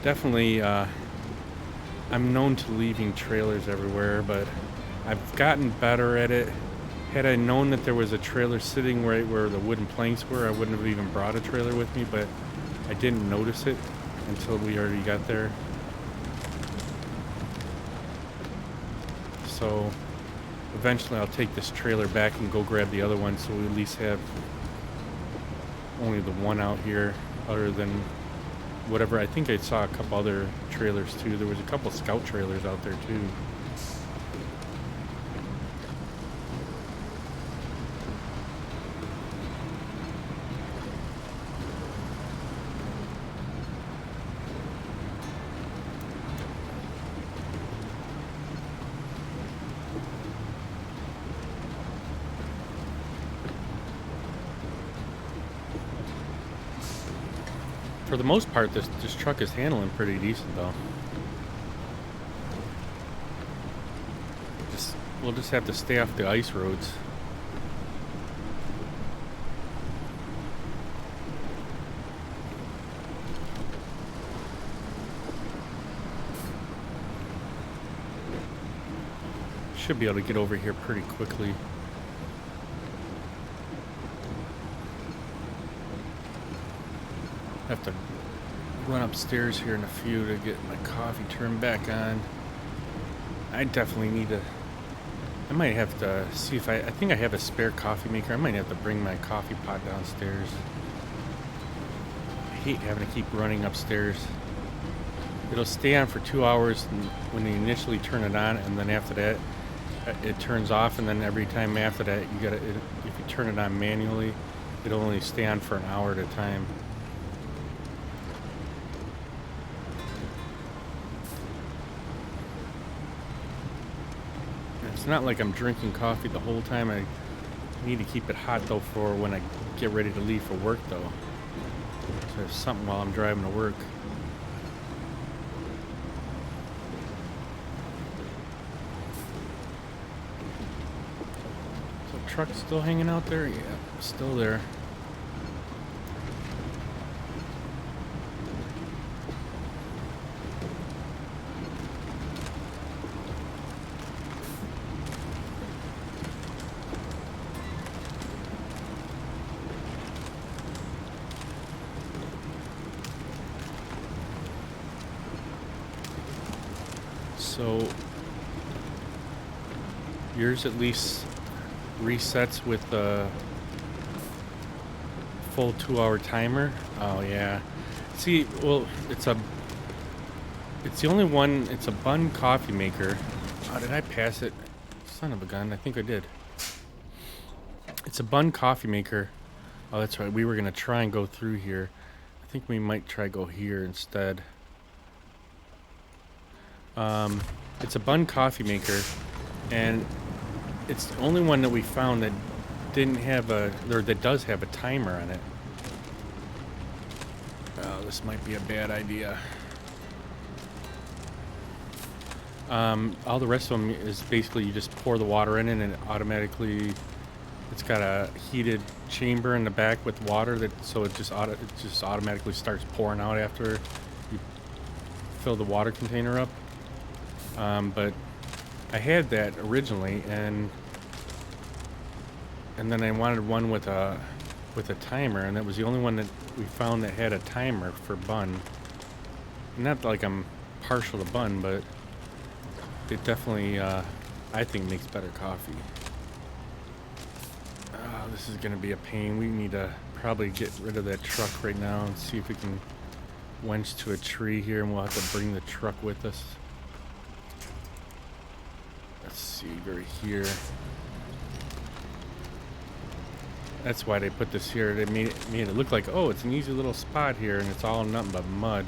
Definitely, I'm known to leaving trailers everywhere, but I've gotten better at it. Had I known that there was a trailer sitting right where the wooden planks were, I wouldn't have even brought a trailer with me, but I didn't notice it until we already got there. So eventually I'll take this trailer back and go grab the other one, so we at least have only the one out here, other than whatever. I think I saw a couple other trailers too. There was a couple scout trailers out there too. For the most part, this truck is handling pretty decent, though. We'll just have to stay off the ice roads. Should be able to get over here pretty quickly. Have to run upstairs here in a few to get my coffee turned back on. I definitely need to, I might have to see if I think I have a spare coffee maker. I might have to bring my coffee pot downstairs. I hate having to keep running upstairs. It'll stay on for 2 hours when you initially turn it on, and then after that it turns off, and then every time after that you gotta, if you turn it on manually, it'll only stay on for an hour at a time. It's not like I'm drinking coffee the whole time. I need to keep it hot though for when I get ready to leave for work though. So there's something while I'm driving to work. So truck's still hanging out there? Yeah, still there. So yours at least resets with the full 2-hour timer. Oh yeah. See, well, it's the only one. It's a Bun coffee maker. Oh, did I pass it? Son of a gun. I think I did. It's a Bun coffee maker. Oh, that's right. We were gonna try and go through here. I think we might try go here instead. It's a Bun coffee maker, and it's the only one that we found that didn't have or that does have a timer on it. Oh, this might be a bad idea. All the rest of them is basically you just pour the water in and it automatically, it's got a heated chamber in the back with water so it just automatically starts pouring out after you fill the water container up. But I had that originally, and then I wanted one with a timer, and that was the only one that we found that had a timer for Bun. Not like I'm partial to Bun, but it definitely, I think, makes better coffee. This is going to be a pain. We need to probably get rid of that truck right now and see if we can winch to a tree here, and we'll have to bring the truck with us. Let's see, right here. That's why they put this here. They made it look like, oh, it's an easy little spot here, and it's all nothing but mud.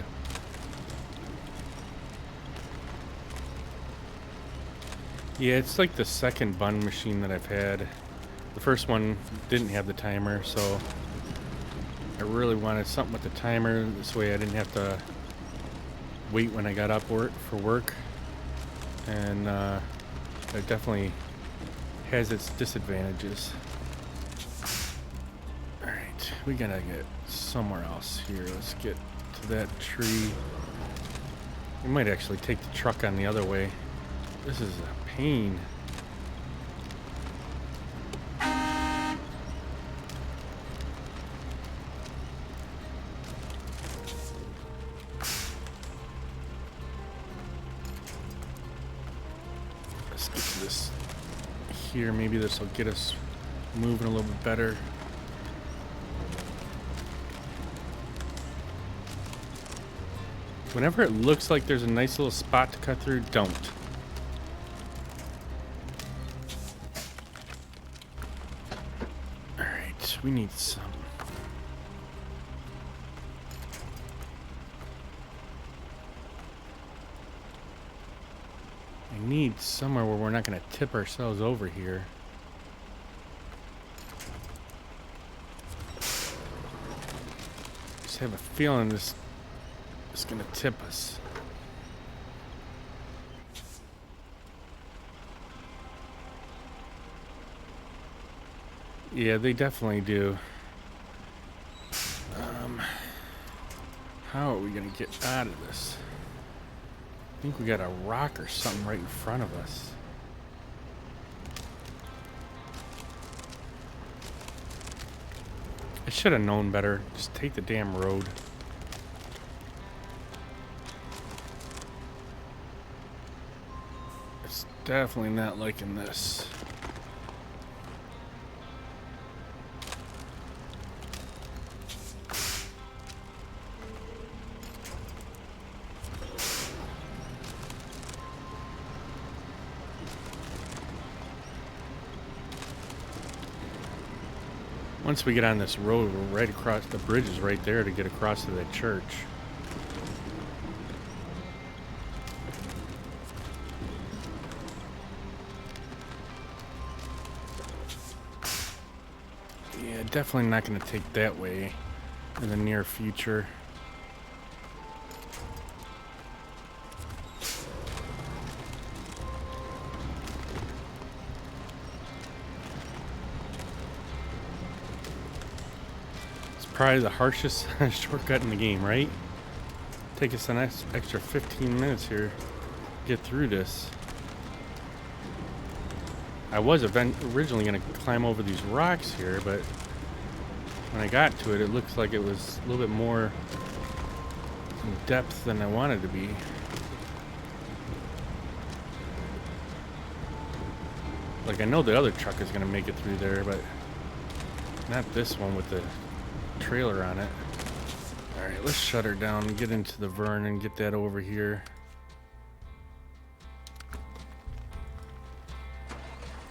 Yeah, it's like the second Bun machine that I've had. The first one didn't have the timer, so I really wanted something with the timer. This way I didn't have to wait when I got up for work. And it definitely has its disadvantages. Alright, we gotta get somewhere else here. Let's get to that tree. We might actually take the truck on the other way. This is a pain. Let's get to this here. Maybe this will get us moving a little bit better. Whenever it looks like there's a nice little spot to cut through, don't. Alright, we need some. I need somewhere where we're not going to tip ourselves over here. Just have a feeling this is going to tip us. Yeah, they definitely do. How are we going to get out of this? I think we got a rock or something right in front of us. I should have known better. Just take the damn road. It's definitely not liking this. Once we get on this road, we're right across, the bridge is right there to get across to that church. Yeah, definitely not going to take that way in the near future. Probably the harshest shortcut in the game, right? Take us an extra 15 minutes here to get through this. I was originally going to climb over these rocks here, but when I got to it, it looks like it was a little bit more in depth than I wanted to be. Like, I know the other truck is gonna make it through there, but not this one with the trailer on it. Alright, let's shut her down and get into the Vern and get that over here.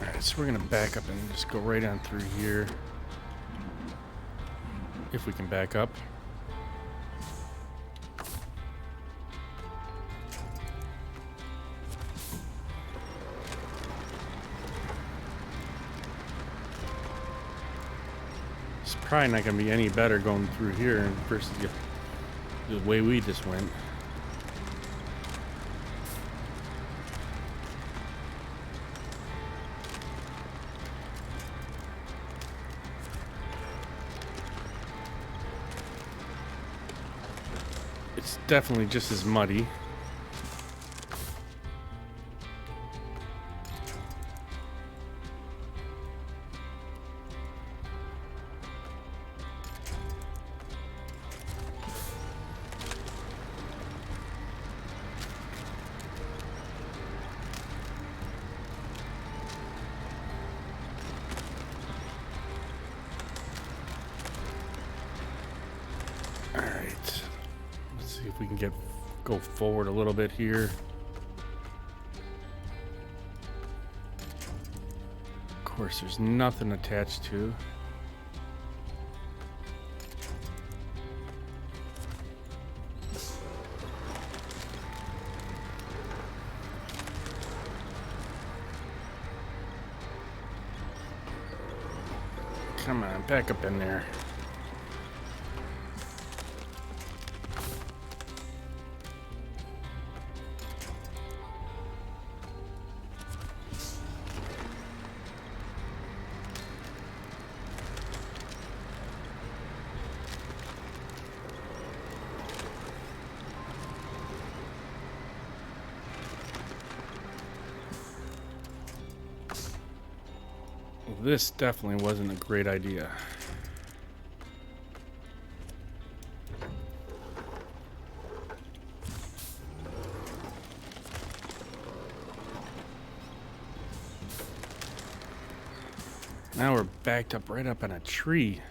Alright, so we're gonna back up and just go right on through here. If we can back up. It's probably not gonna be any better going through here versus the way we just went. It's definitely just as muddy. Alright. Let's see if we can go forward a little bit here. Of course, there's nothing attached to. Come on, back up in there. This definitely wasn't a great idea. Now we're backed up right up on a tree.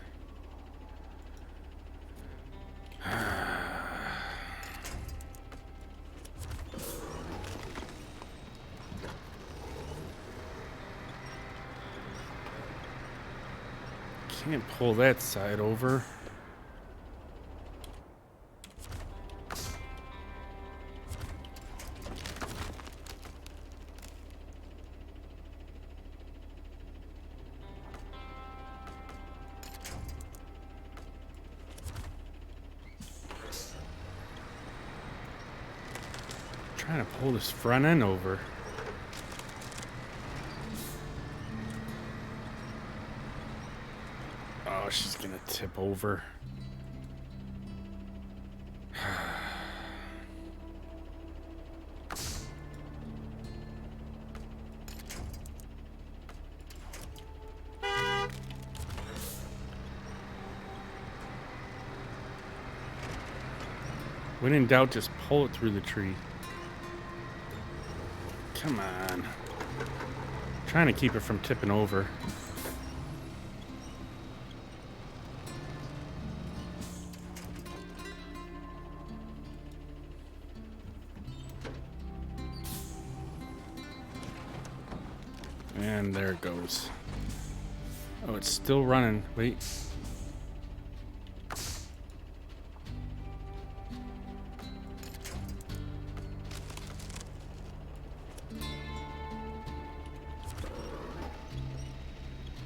Can't pull that side over. Trying to pull this front end over. Oh, she's gonna tip over. When in doubt, just pull it through the tree. Come on. Trying to keep it from tipping over. And there it goes. Oh, it's still running. Wait.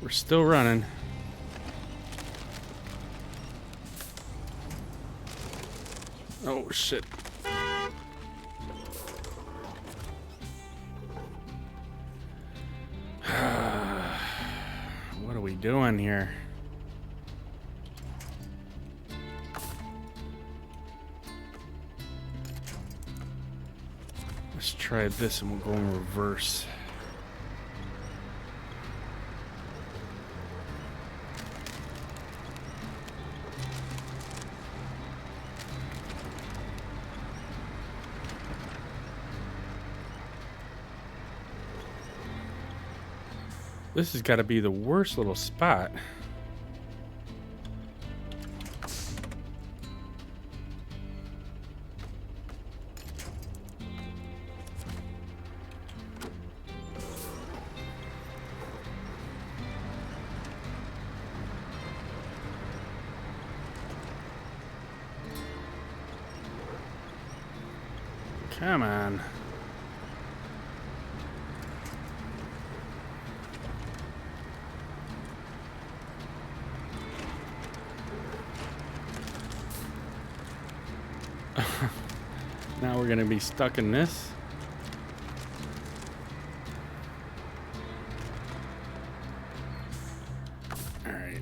We're still running. Oh, shit. What are we doing here? Let's try this and we'll go in reverse. This has got to be the worst little spot. Come on. Now we're gonna be stuck in this. All right.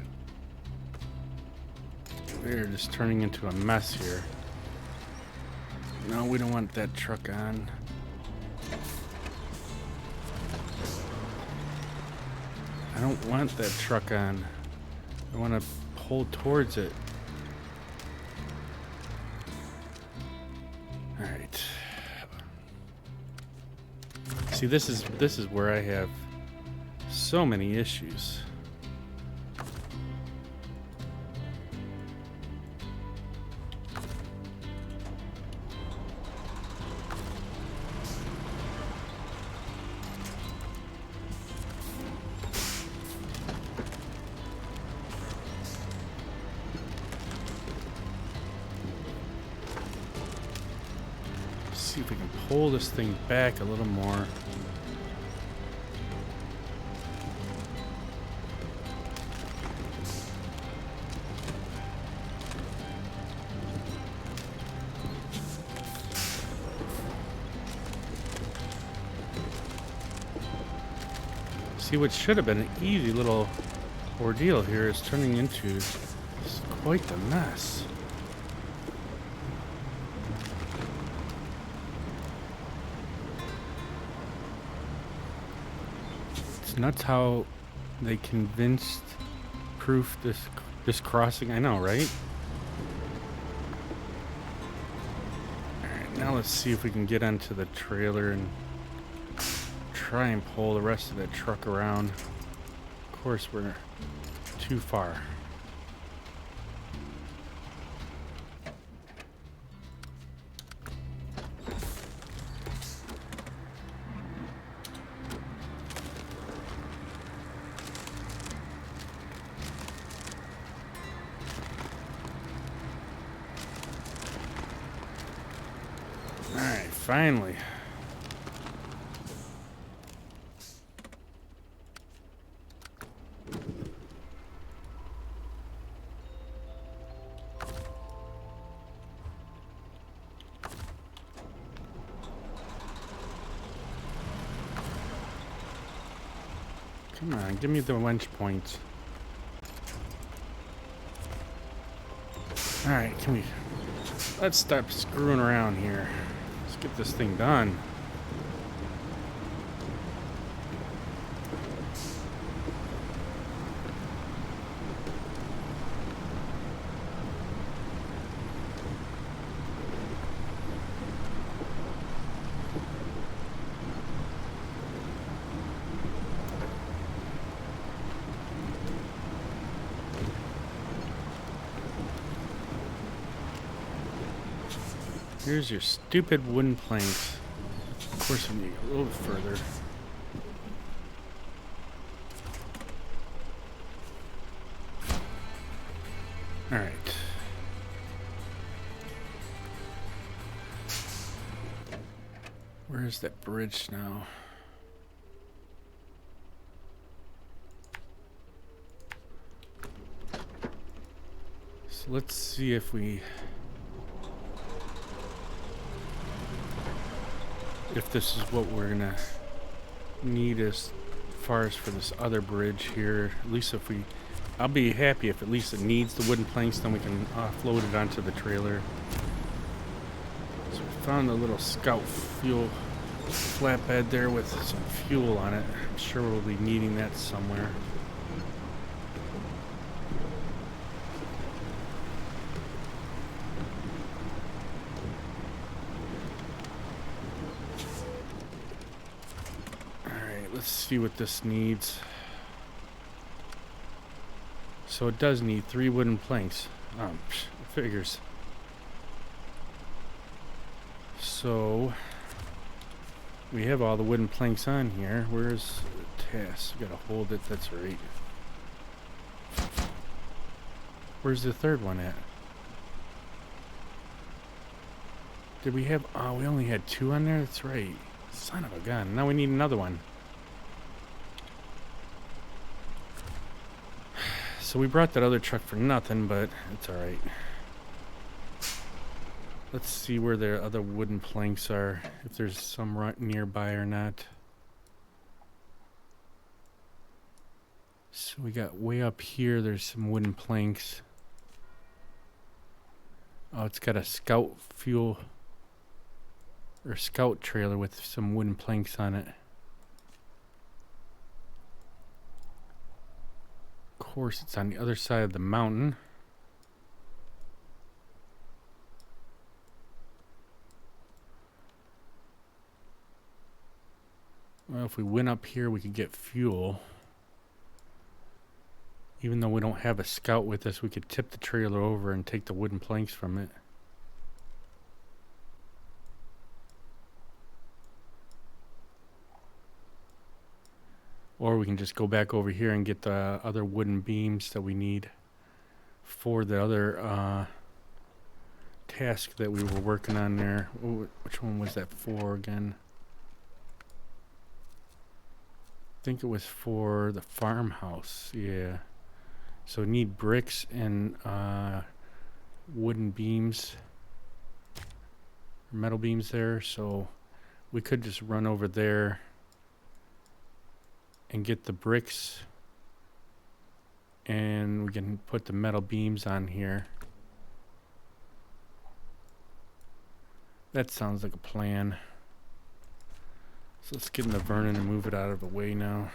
We're just turning into a mess here. No, we don't want that truck on. I don't want that truck on. I want to pull towards it. All right. See, this is where I have so many issues. See if we can pull this thing back a little more. See, what should have been an easy little ordeal here is turning into quite the mess. It's nuts how they convinced proof this crossing. I know, right? Alright, now let's see if we can get onto the trailer and try and pull the rest of that truck around. Of course, we're too far. All right, finally. Come on, give me the winch points. Alright, let's stop screwing around here. Let's get this thing done. Here's your stupid wooden planks. Of course, we need to go a little bit further. All right. Where's that bridge now? So let's see if this is what we're gonna need as far as for this other bridge here. At least I'll be happy if at least it needs the wooden planks, then we can offload it onto the trailer. So we found a little scout fuel flatbed there with some fuel on it. I'm sure we'll be needing that somewhere. Let's see what this needs. So it does need 3 wooden planks. Figures. So we have all the wooden planks on here. Where's the task? We gotta hold it. That's right. Where's the third one at? Did we have... Oh, we only had 2 on there? That's right. Son of a gun. Now we need another one. So we brought that other truck for nothing, but it's alright. Let's see where the other wooden planks are. If there's some right nearby or not. So we got way up here, there's some wooden planks. Oh, it's got a scout fuel... or scout trailer with some wooden planks on it. Of course, it's on the other side of the mountain. Well, if we went up here, we could get fuel. Even though we don't have a scout with us, we could tip the trailer over and take the wooden planks from it. Or we can just go back over here and get the other wooden beams that we need for the other task that we were working on there. Which one was that for again? I think it was for the farmhouse, yeah. So we need bricks and wooden beams, metal beams there. So we could just run over there and get the bricks, and we can put the metal beams on here. That sounds like a plan. So let's get in the Vernon and move it out of the way now.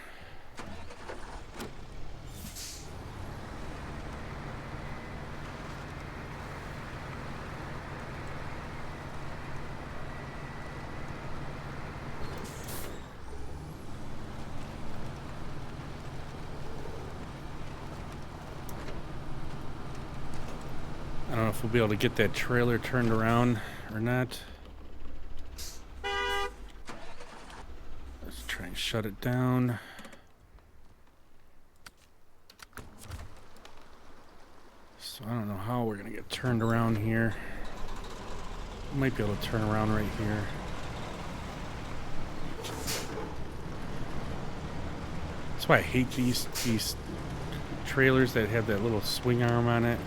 I don't know if we'll be able to get that trailer turned around or not. Let's try and shut it down. So I don't know how we're gonna get turned around here. Might be able to turn around right here. That's why I hate these trailers that have that little swing arm on it.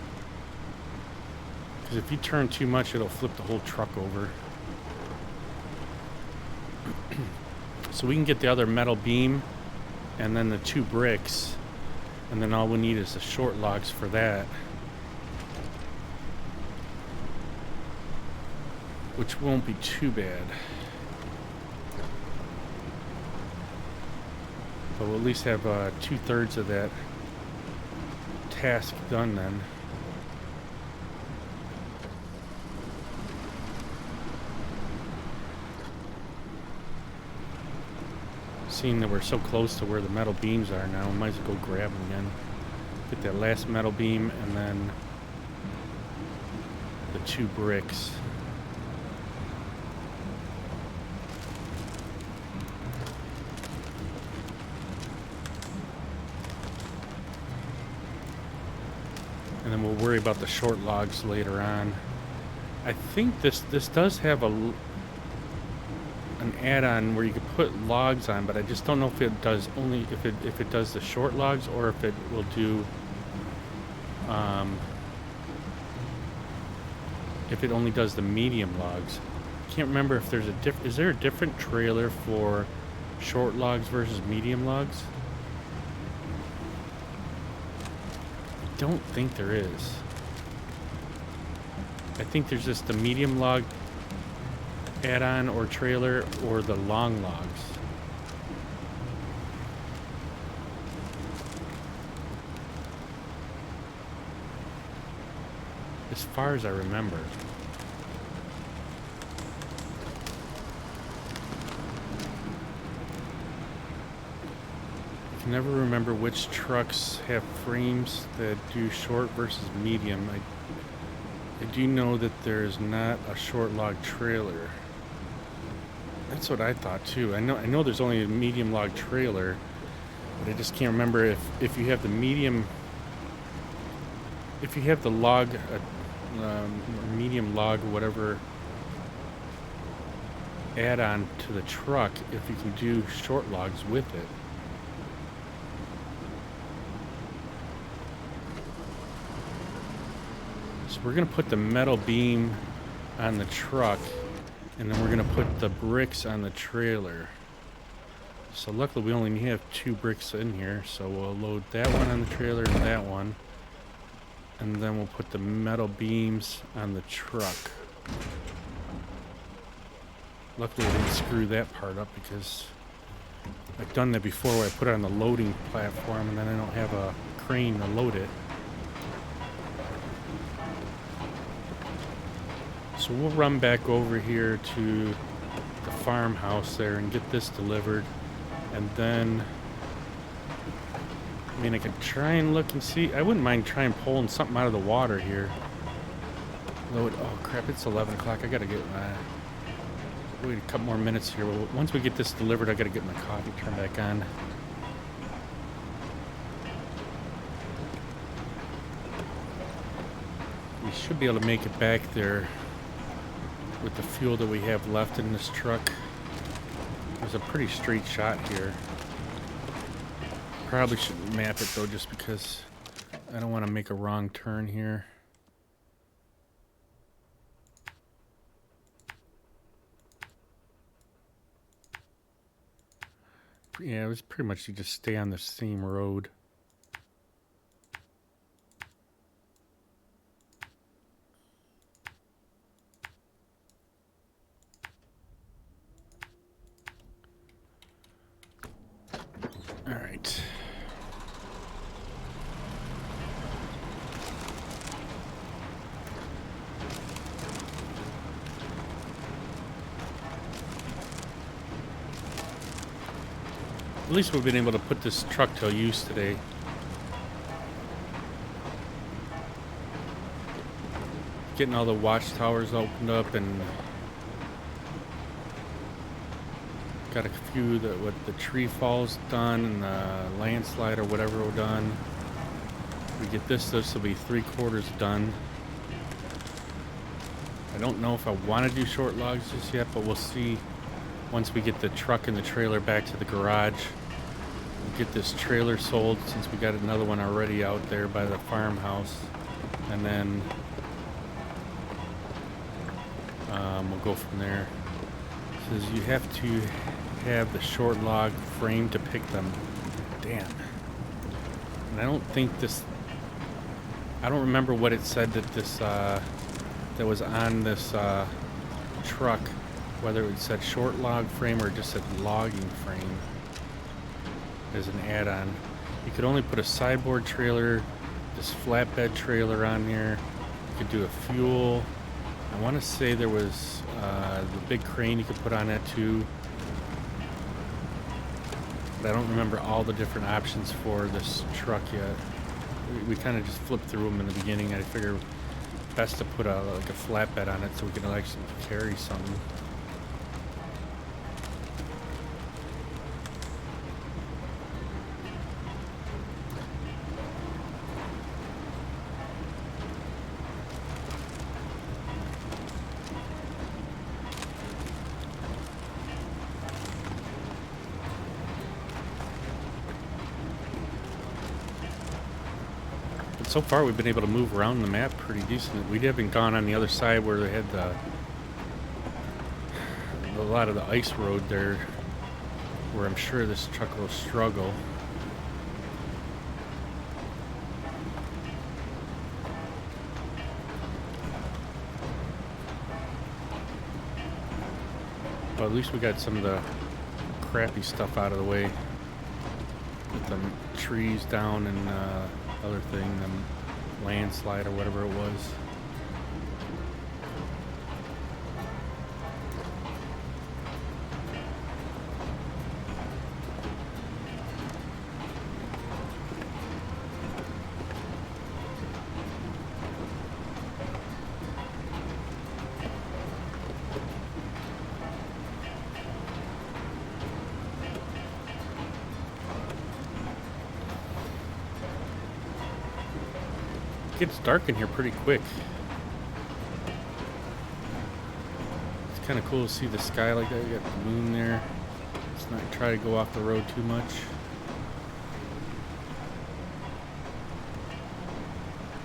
Because if you turn too much, it'll flip the whole truck over. So we can get the other metal beam and then the 2 bricks. And then all we need is the short logs for that. Which won't be too bad. But we'll at least have 2/3 of that task done then. Seeing that we're so close to where the metal beams are now, we might as well go grab them again. Get that last metal beam and then the 2 bricks. And then we'll worry about the short logs later on. I think this does have an add-on where you can put logs on, but I just don't know if it does only if it does the short logs or if it will do if it only does the medium logs. I can't remember if there's is there a different trailer for short logs versus medium logs? I don't think there is. I think there's just the medium log add-on or trailer or the long logs. As far as I remember. I can never remember which trucks have frames that do short versus medium. I do know that there's not a short log trailer. That's what I thought too. I know there's only a medium log trailer, but I just can't remember if you have the medium, if you have the log, medium log, whatever add-on to the truck, if you can do short logs with it. So we're gonna put the metal beam on the truck, and then we're gonna put the bricks on the trailer. So luckily we only have 2 bricks in here, so we'll load that one on the trailer and that one, and then we'll put the metal beams on the truck. Luckily I didn't screw that part up, because I've done that before where I put it on the loading platform and then I don't have a crane to load it. So we'll run back over here to the farmhouse there and get this delivered, and then, I mean, I could try and look and see. I wouldn't mind trying pulling something out of the water here. Load. Oh crap! It's 11 o'clock. I gotta get my. Wait a couple more minutes here. Once we get this delivered, I gotta get my coffee turned back on. We should be able to make it back there with the fuel that we have left in this truck. There's a pretty straight shot here. Probably shouldn't map it though, just because I don't want to make a wrong turn here. Yeah, it was pretty much you just stay on the same road. All right. At least we've been able to put this truck to use today. Getting all the watchtowers opened up, and got a few that with the tree falls done and the landslide or whatever we're done. We get this will be 3/4 done. I don't know if I want to do short logs just yet, but we'll see once we get the truck and the trailer back to the garage. We'll get this trailer sold, since we got another one already out there by the farmhouse, and then we'll go from there. It says you have to have the short log frame to pick them. Damn. And I don't think this, I don't remember what it said that this that was on this truck, whether it said short log frame or just said logging frame as an add-on. You could only put a sideboard trailer, this flatbed trailer on here. You could do a fuel. I want to say there was the big crane you could put on that too. But I don't remember all the different options for this truck yet. We kind of just flipped through them in the beginning. I figured best to put like a flatbed on it so we can actually carry something. So far we've been able to move around the map pretty decent. We haven't gone on the other side where they had a lot of the ice road there, where I'm sure this truck will struggle. But at least we got some of the crappy stuff out of the way, with the trees down and other thing, the landslide or whatever it was. gets dark in here pretty quick. It's kind of cool to see the sky like that. You got the moon there. Let's not try to go off the road too much.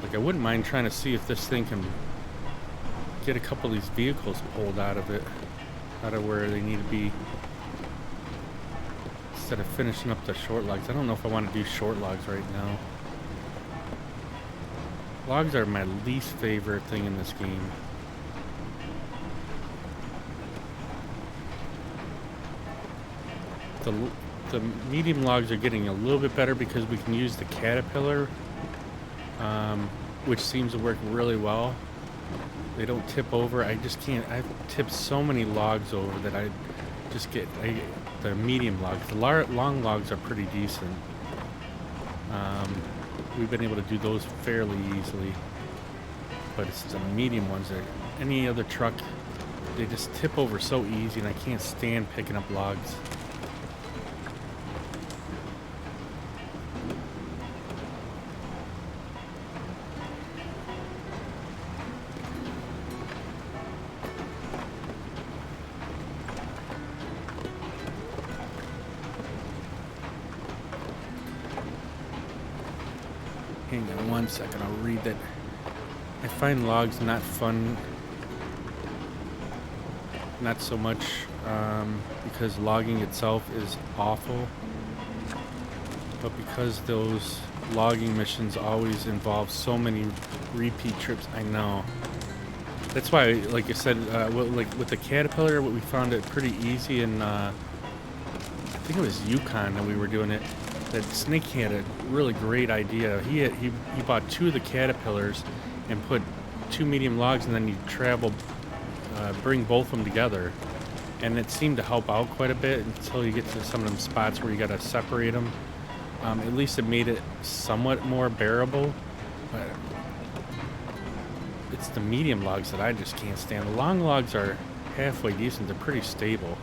Like, I wouldn't mind trying to see if this thing can get a couple of these vehicles pulled out of it, out of where they need to be, instead of finishing up the short logs. I don't know if I want to do short logs right now. Logs are my least favorite thing in this game. The medium logs are getting a little bit better because we can use the caterpillar, which seems to work really well. They don't tip over. I just can't. I've tipped so many logs over that I just get the medium logs. The long logs are pretty decent. We've been able to do those fairly easily, but it's the medium ones that any other truck, they just tip over so easy, and I can't stand picking up logs. Hang on one second, I'll read that. I find logs not fun, not so much because logging itself is awful, but because those logging missions always involve so many repeat trips. I know. That's why, like I said, like with the caterpillar, we found it pretty easy, and I think it was Yukon that we were doing it. That Snake had a really great idea. He bought 2 of the caterpillars and put 2 medium logs, and then you travel, bring both of them together, and it seemed to help out quite a bit until you get to some of them spots where you got to separate them. At least it made it somewhat more bearable, but it's the medium logs that I just can't stand. The long logs are halfway decent. They're pretty stable,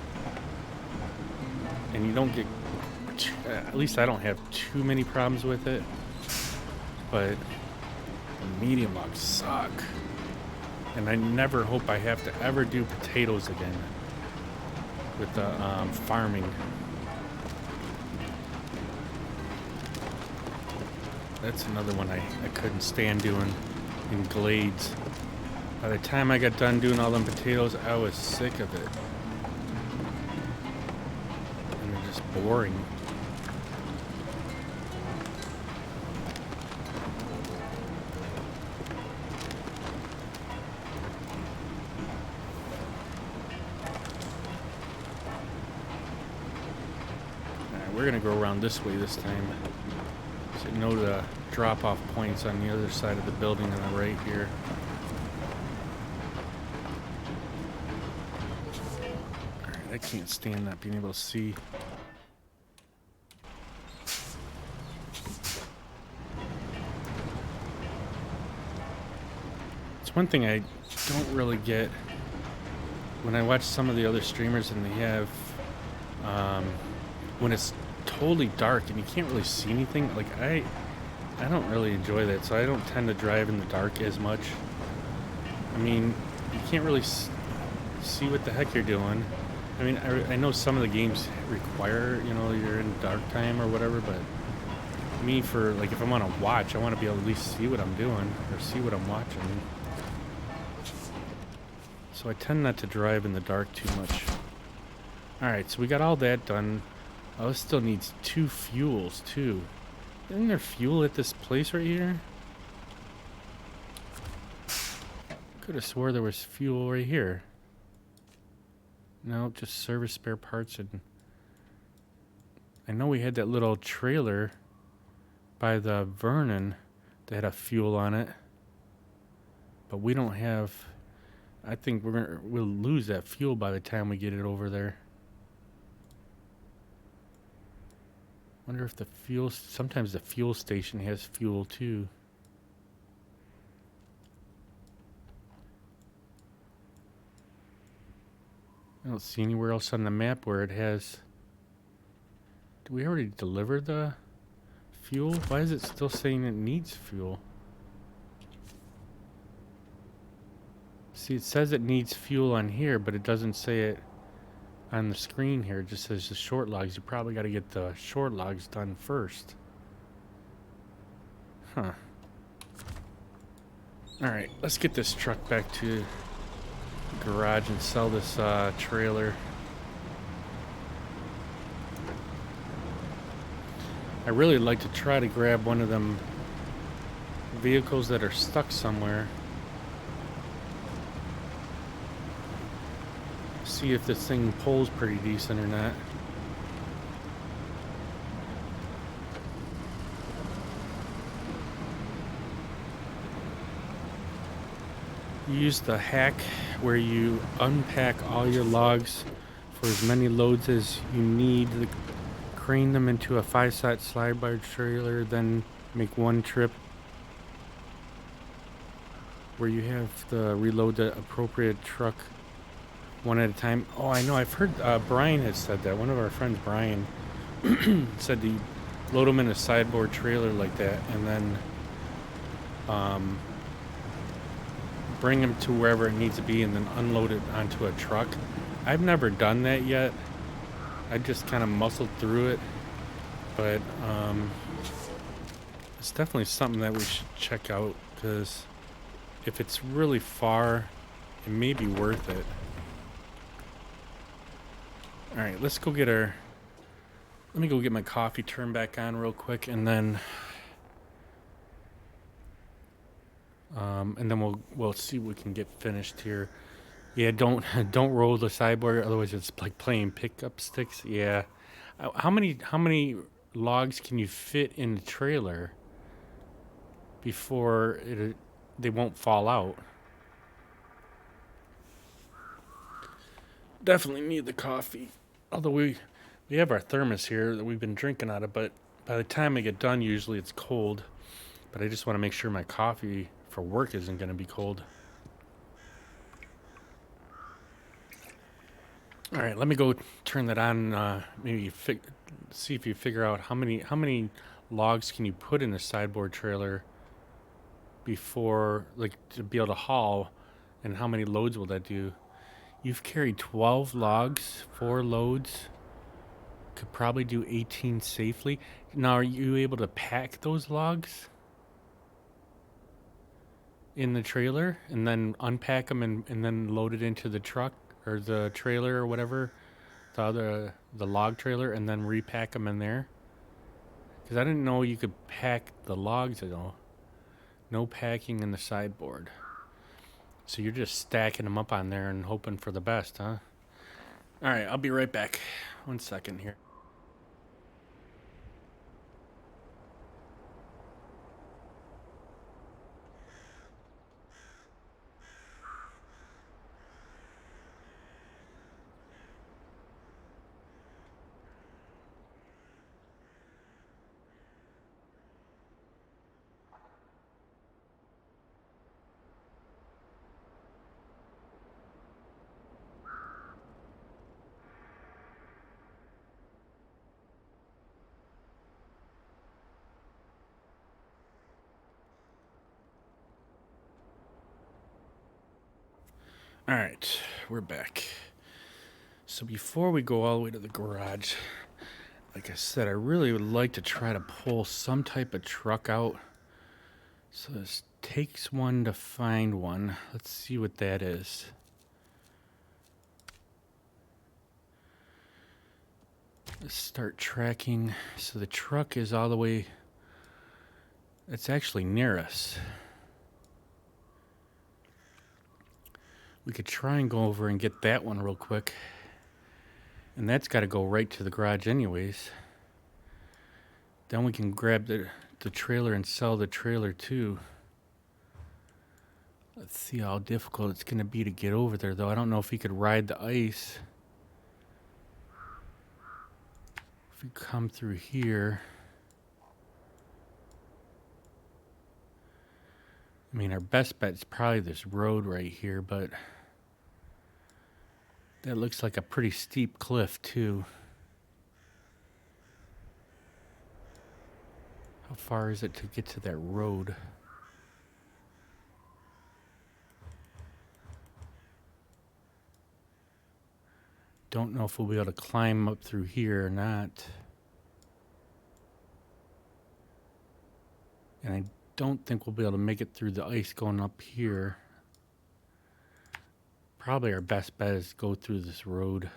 and you don't get, at least I don't have too many problems with it, but the medium logs suck. And I never hope I have to ever do potatoes again with the farming. That's another one I couldn't stand doing in glades. By the time I got done doing all them potatoes, I was sick of it. And they're just boring. We're gonna go around this way this time. So you know the drop-off points on the other side of the building on the right here. Alright, I can't stand not being able to see. It's one thing I don't really get when I watch some of the other streamers and they have when it's totally dark and you can't really see anything. Like I don't really enjoy that, so I don't tend to drive in the dark as much. I mean, you can't really see what the heck you're doing. I mean, I know some of the games require, you know, you're in dark time or whatever, but me, for like, if I want to watch, I want to be able to at least see what I'm doing or see what I'm watching. So I tend not to drive in the dark too much. Alright, so we got all that done. Oh, this still needs 2 fuels, too. Isn't there fuel at this place right here? Could have swore there was fuel right here. No, just service spare parts. And I know we had that little trailer by the Vernon that had a fuel on it. But we don't have... I think we'll lose that fuel by the time we get it over there. Wonder if the fuel... Sometimes the fuel station has fuel too. I don't see anywhere else on the map where it has... Did we already deliver the fuel? Why is it still saying it needs fuel? See, it says it needs fuel on here, but it doesn't say it on the screen here. It just says the short logs. You probably got to get the short logs done first. Huh. Alright, let's get this truck back to the garage and sell this trailer. I really like to try to grab one of them vehicles that are stuck somewhere. See if this thing pulls pretty decent or not. Use the hack where you unpack all your logs for as many loads as you need. Crane them into a 5-side slide bar trailer, then make one trip where you have to reload the appropriate truck one at a time. Oh, I know. I've heard Brian has said that. One of our friends, Brian, said to load them in a sideboard trailer like that, and then bring them to wherever it needs to be, and then unload it onto a truck. I've never done that yet. I just kind of muscled through it, but it's definitely something that we should check out, because if it's really far, it may be worth it. Alright, let's go get our... Let me go get my coffee turned back on real quick, and then we'll see what we can get finished here. Yeah, don't roll the sideboard, otherwise it's like playing pickup sticks. Yeah. How many logs can you fit in the trailer before they won't fall out? Definitely need the coffee. Although we have our thermos here that we've been drinking out of, but by the time I get done, usually it's cold. But I just want to make sure my coffee for work isn't going to be cold. All right, let me go turn that on. Maybe see if you figure out how many logs can you put in a sideboard trailer before, like, to be able to haul, and how many loads will that do? You've carried 12 logs, 4 loads. Could probably do 18 safely. Now, are you able to pack those logs in the trailer and then unpack them and then load it into the truck or the trailer or whatever, the log trailer, and then repack them in there? Because I didn't know you could pack the logs at all. No packing in the sideboard. So you're just stacking them up on there and hoping for the best, huh? All right, I'll be right back. 1 second here. All right, we're back. So before we go all the way to the garage, like I said, I really would like to try to pull some type of truck out. So this takes one to find one. Let's see what that is. Let's start tracking. So the truck is all the way... It's actually near us. We could try and go over and get that one real quick. And that's got to go right to the garage anyways. Then we can grab the trailer and sell the trailer too. Let's see how difficult it's going to be to get over there, though. I don't know if he could ride the ice. If we come through here... I mean, our best bet is probably this road right here, but that looks like a pretty steep cliff, too. How far is it to get to that road? don't know if we'll be able to climb up through here or not. And I don't think we'll be able to make it through the ice going up here. Probably our best bet is to go through this road.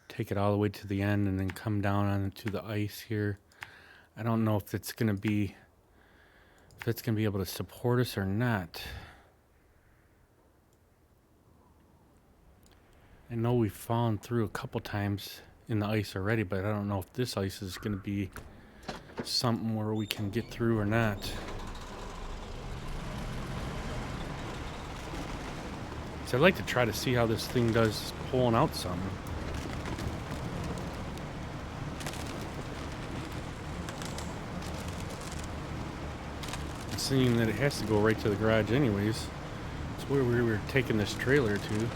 Take it all the way to the end and then come down onto the ice here. I don't know if it's gonna be able to support us or not. I know we've fallen through a couple times in the ice already, but I don't know if this ice is gonna be something where we can get through or not. So I'd like to try to see how this thing does pulling out something. Seeing that it has to go right to the garage anyways. It's where we were taking this trailer to.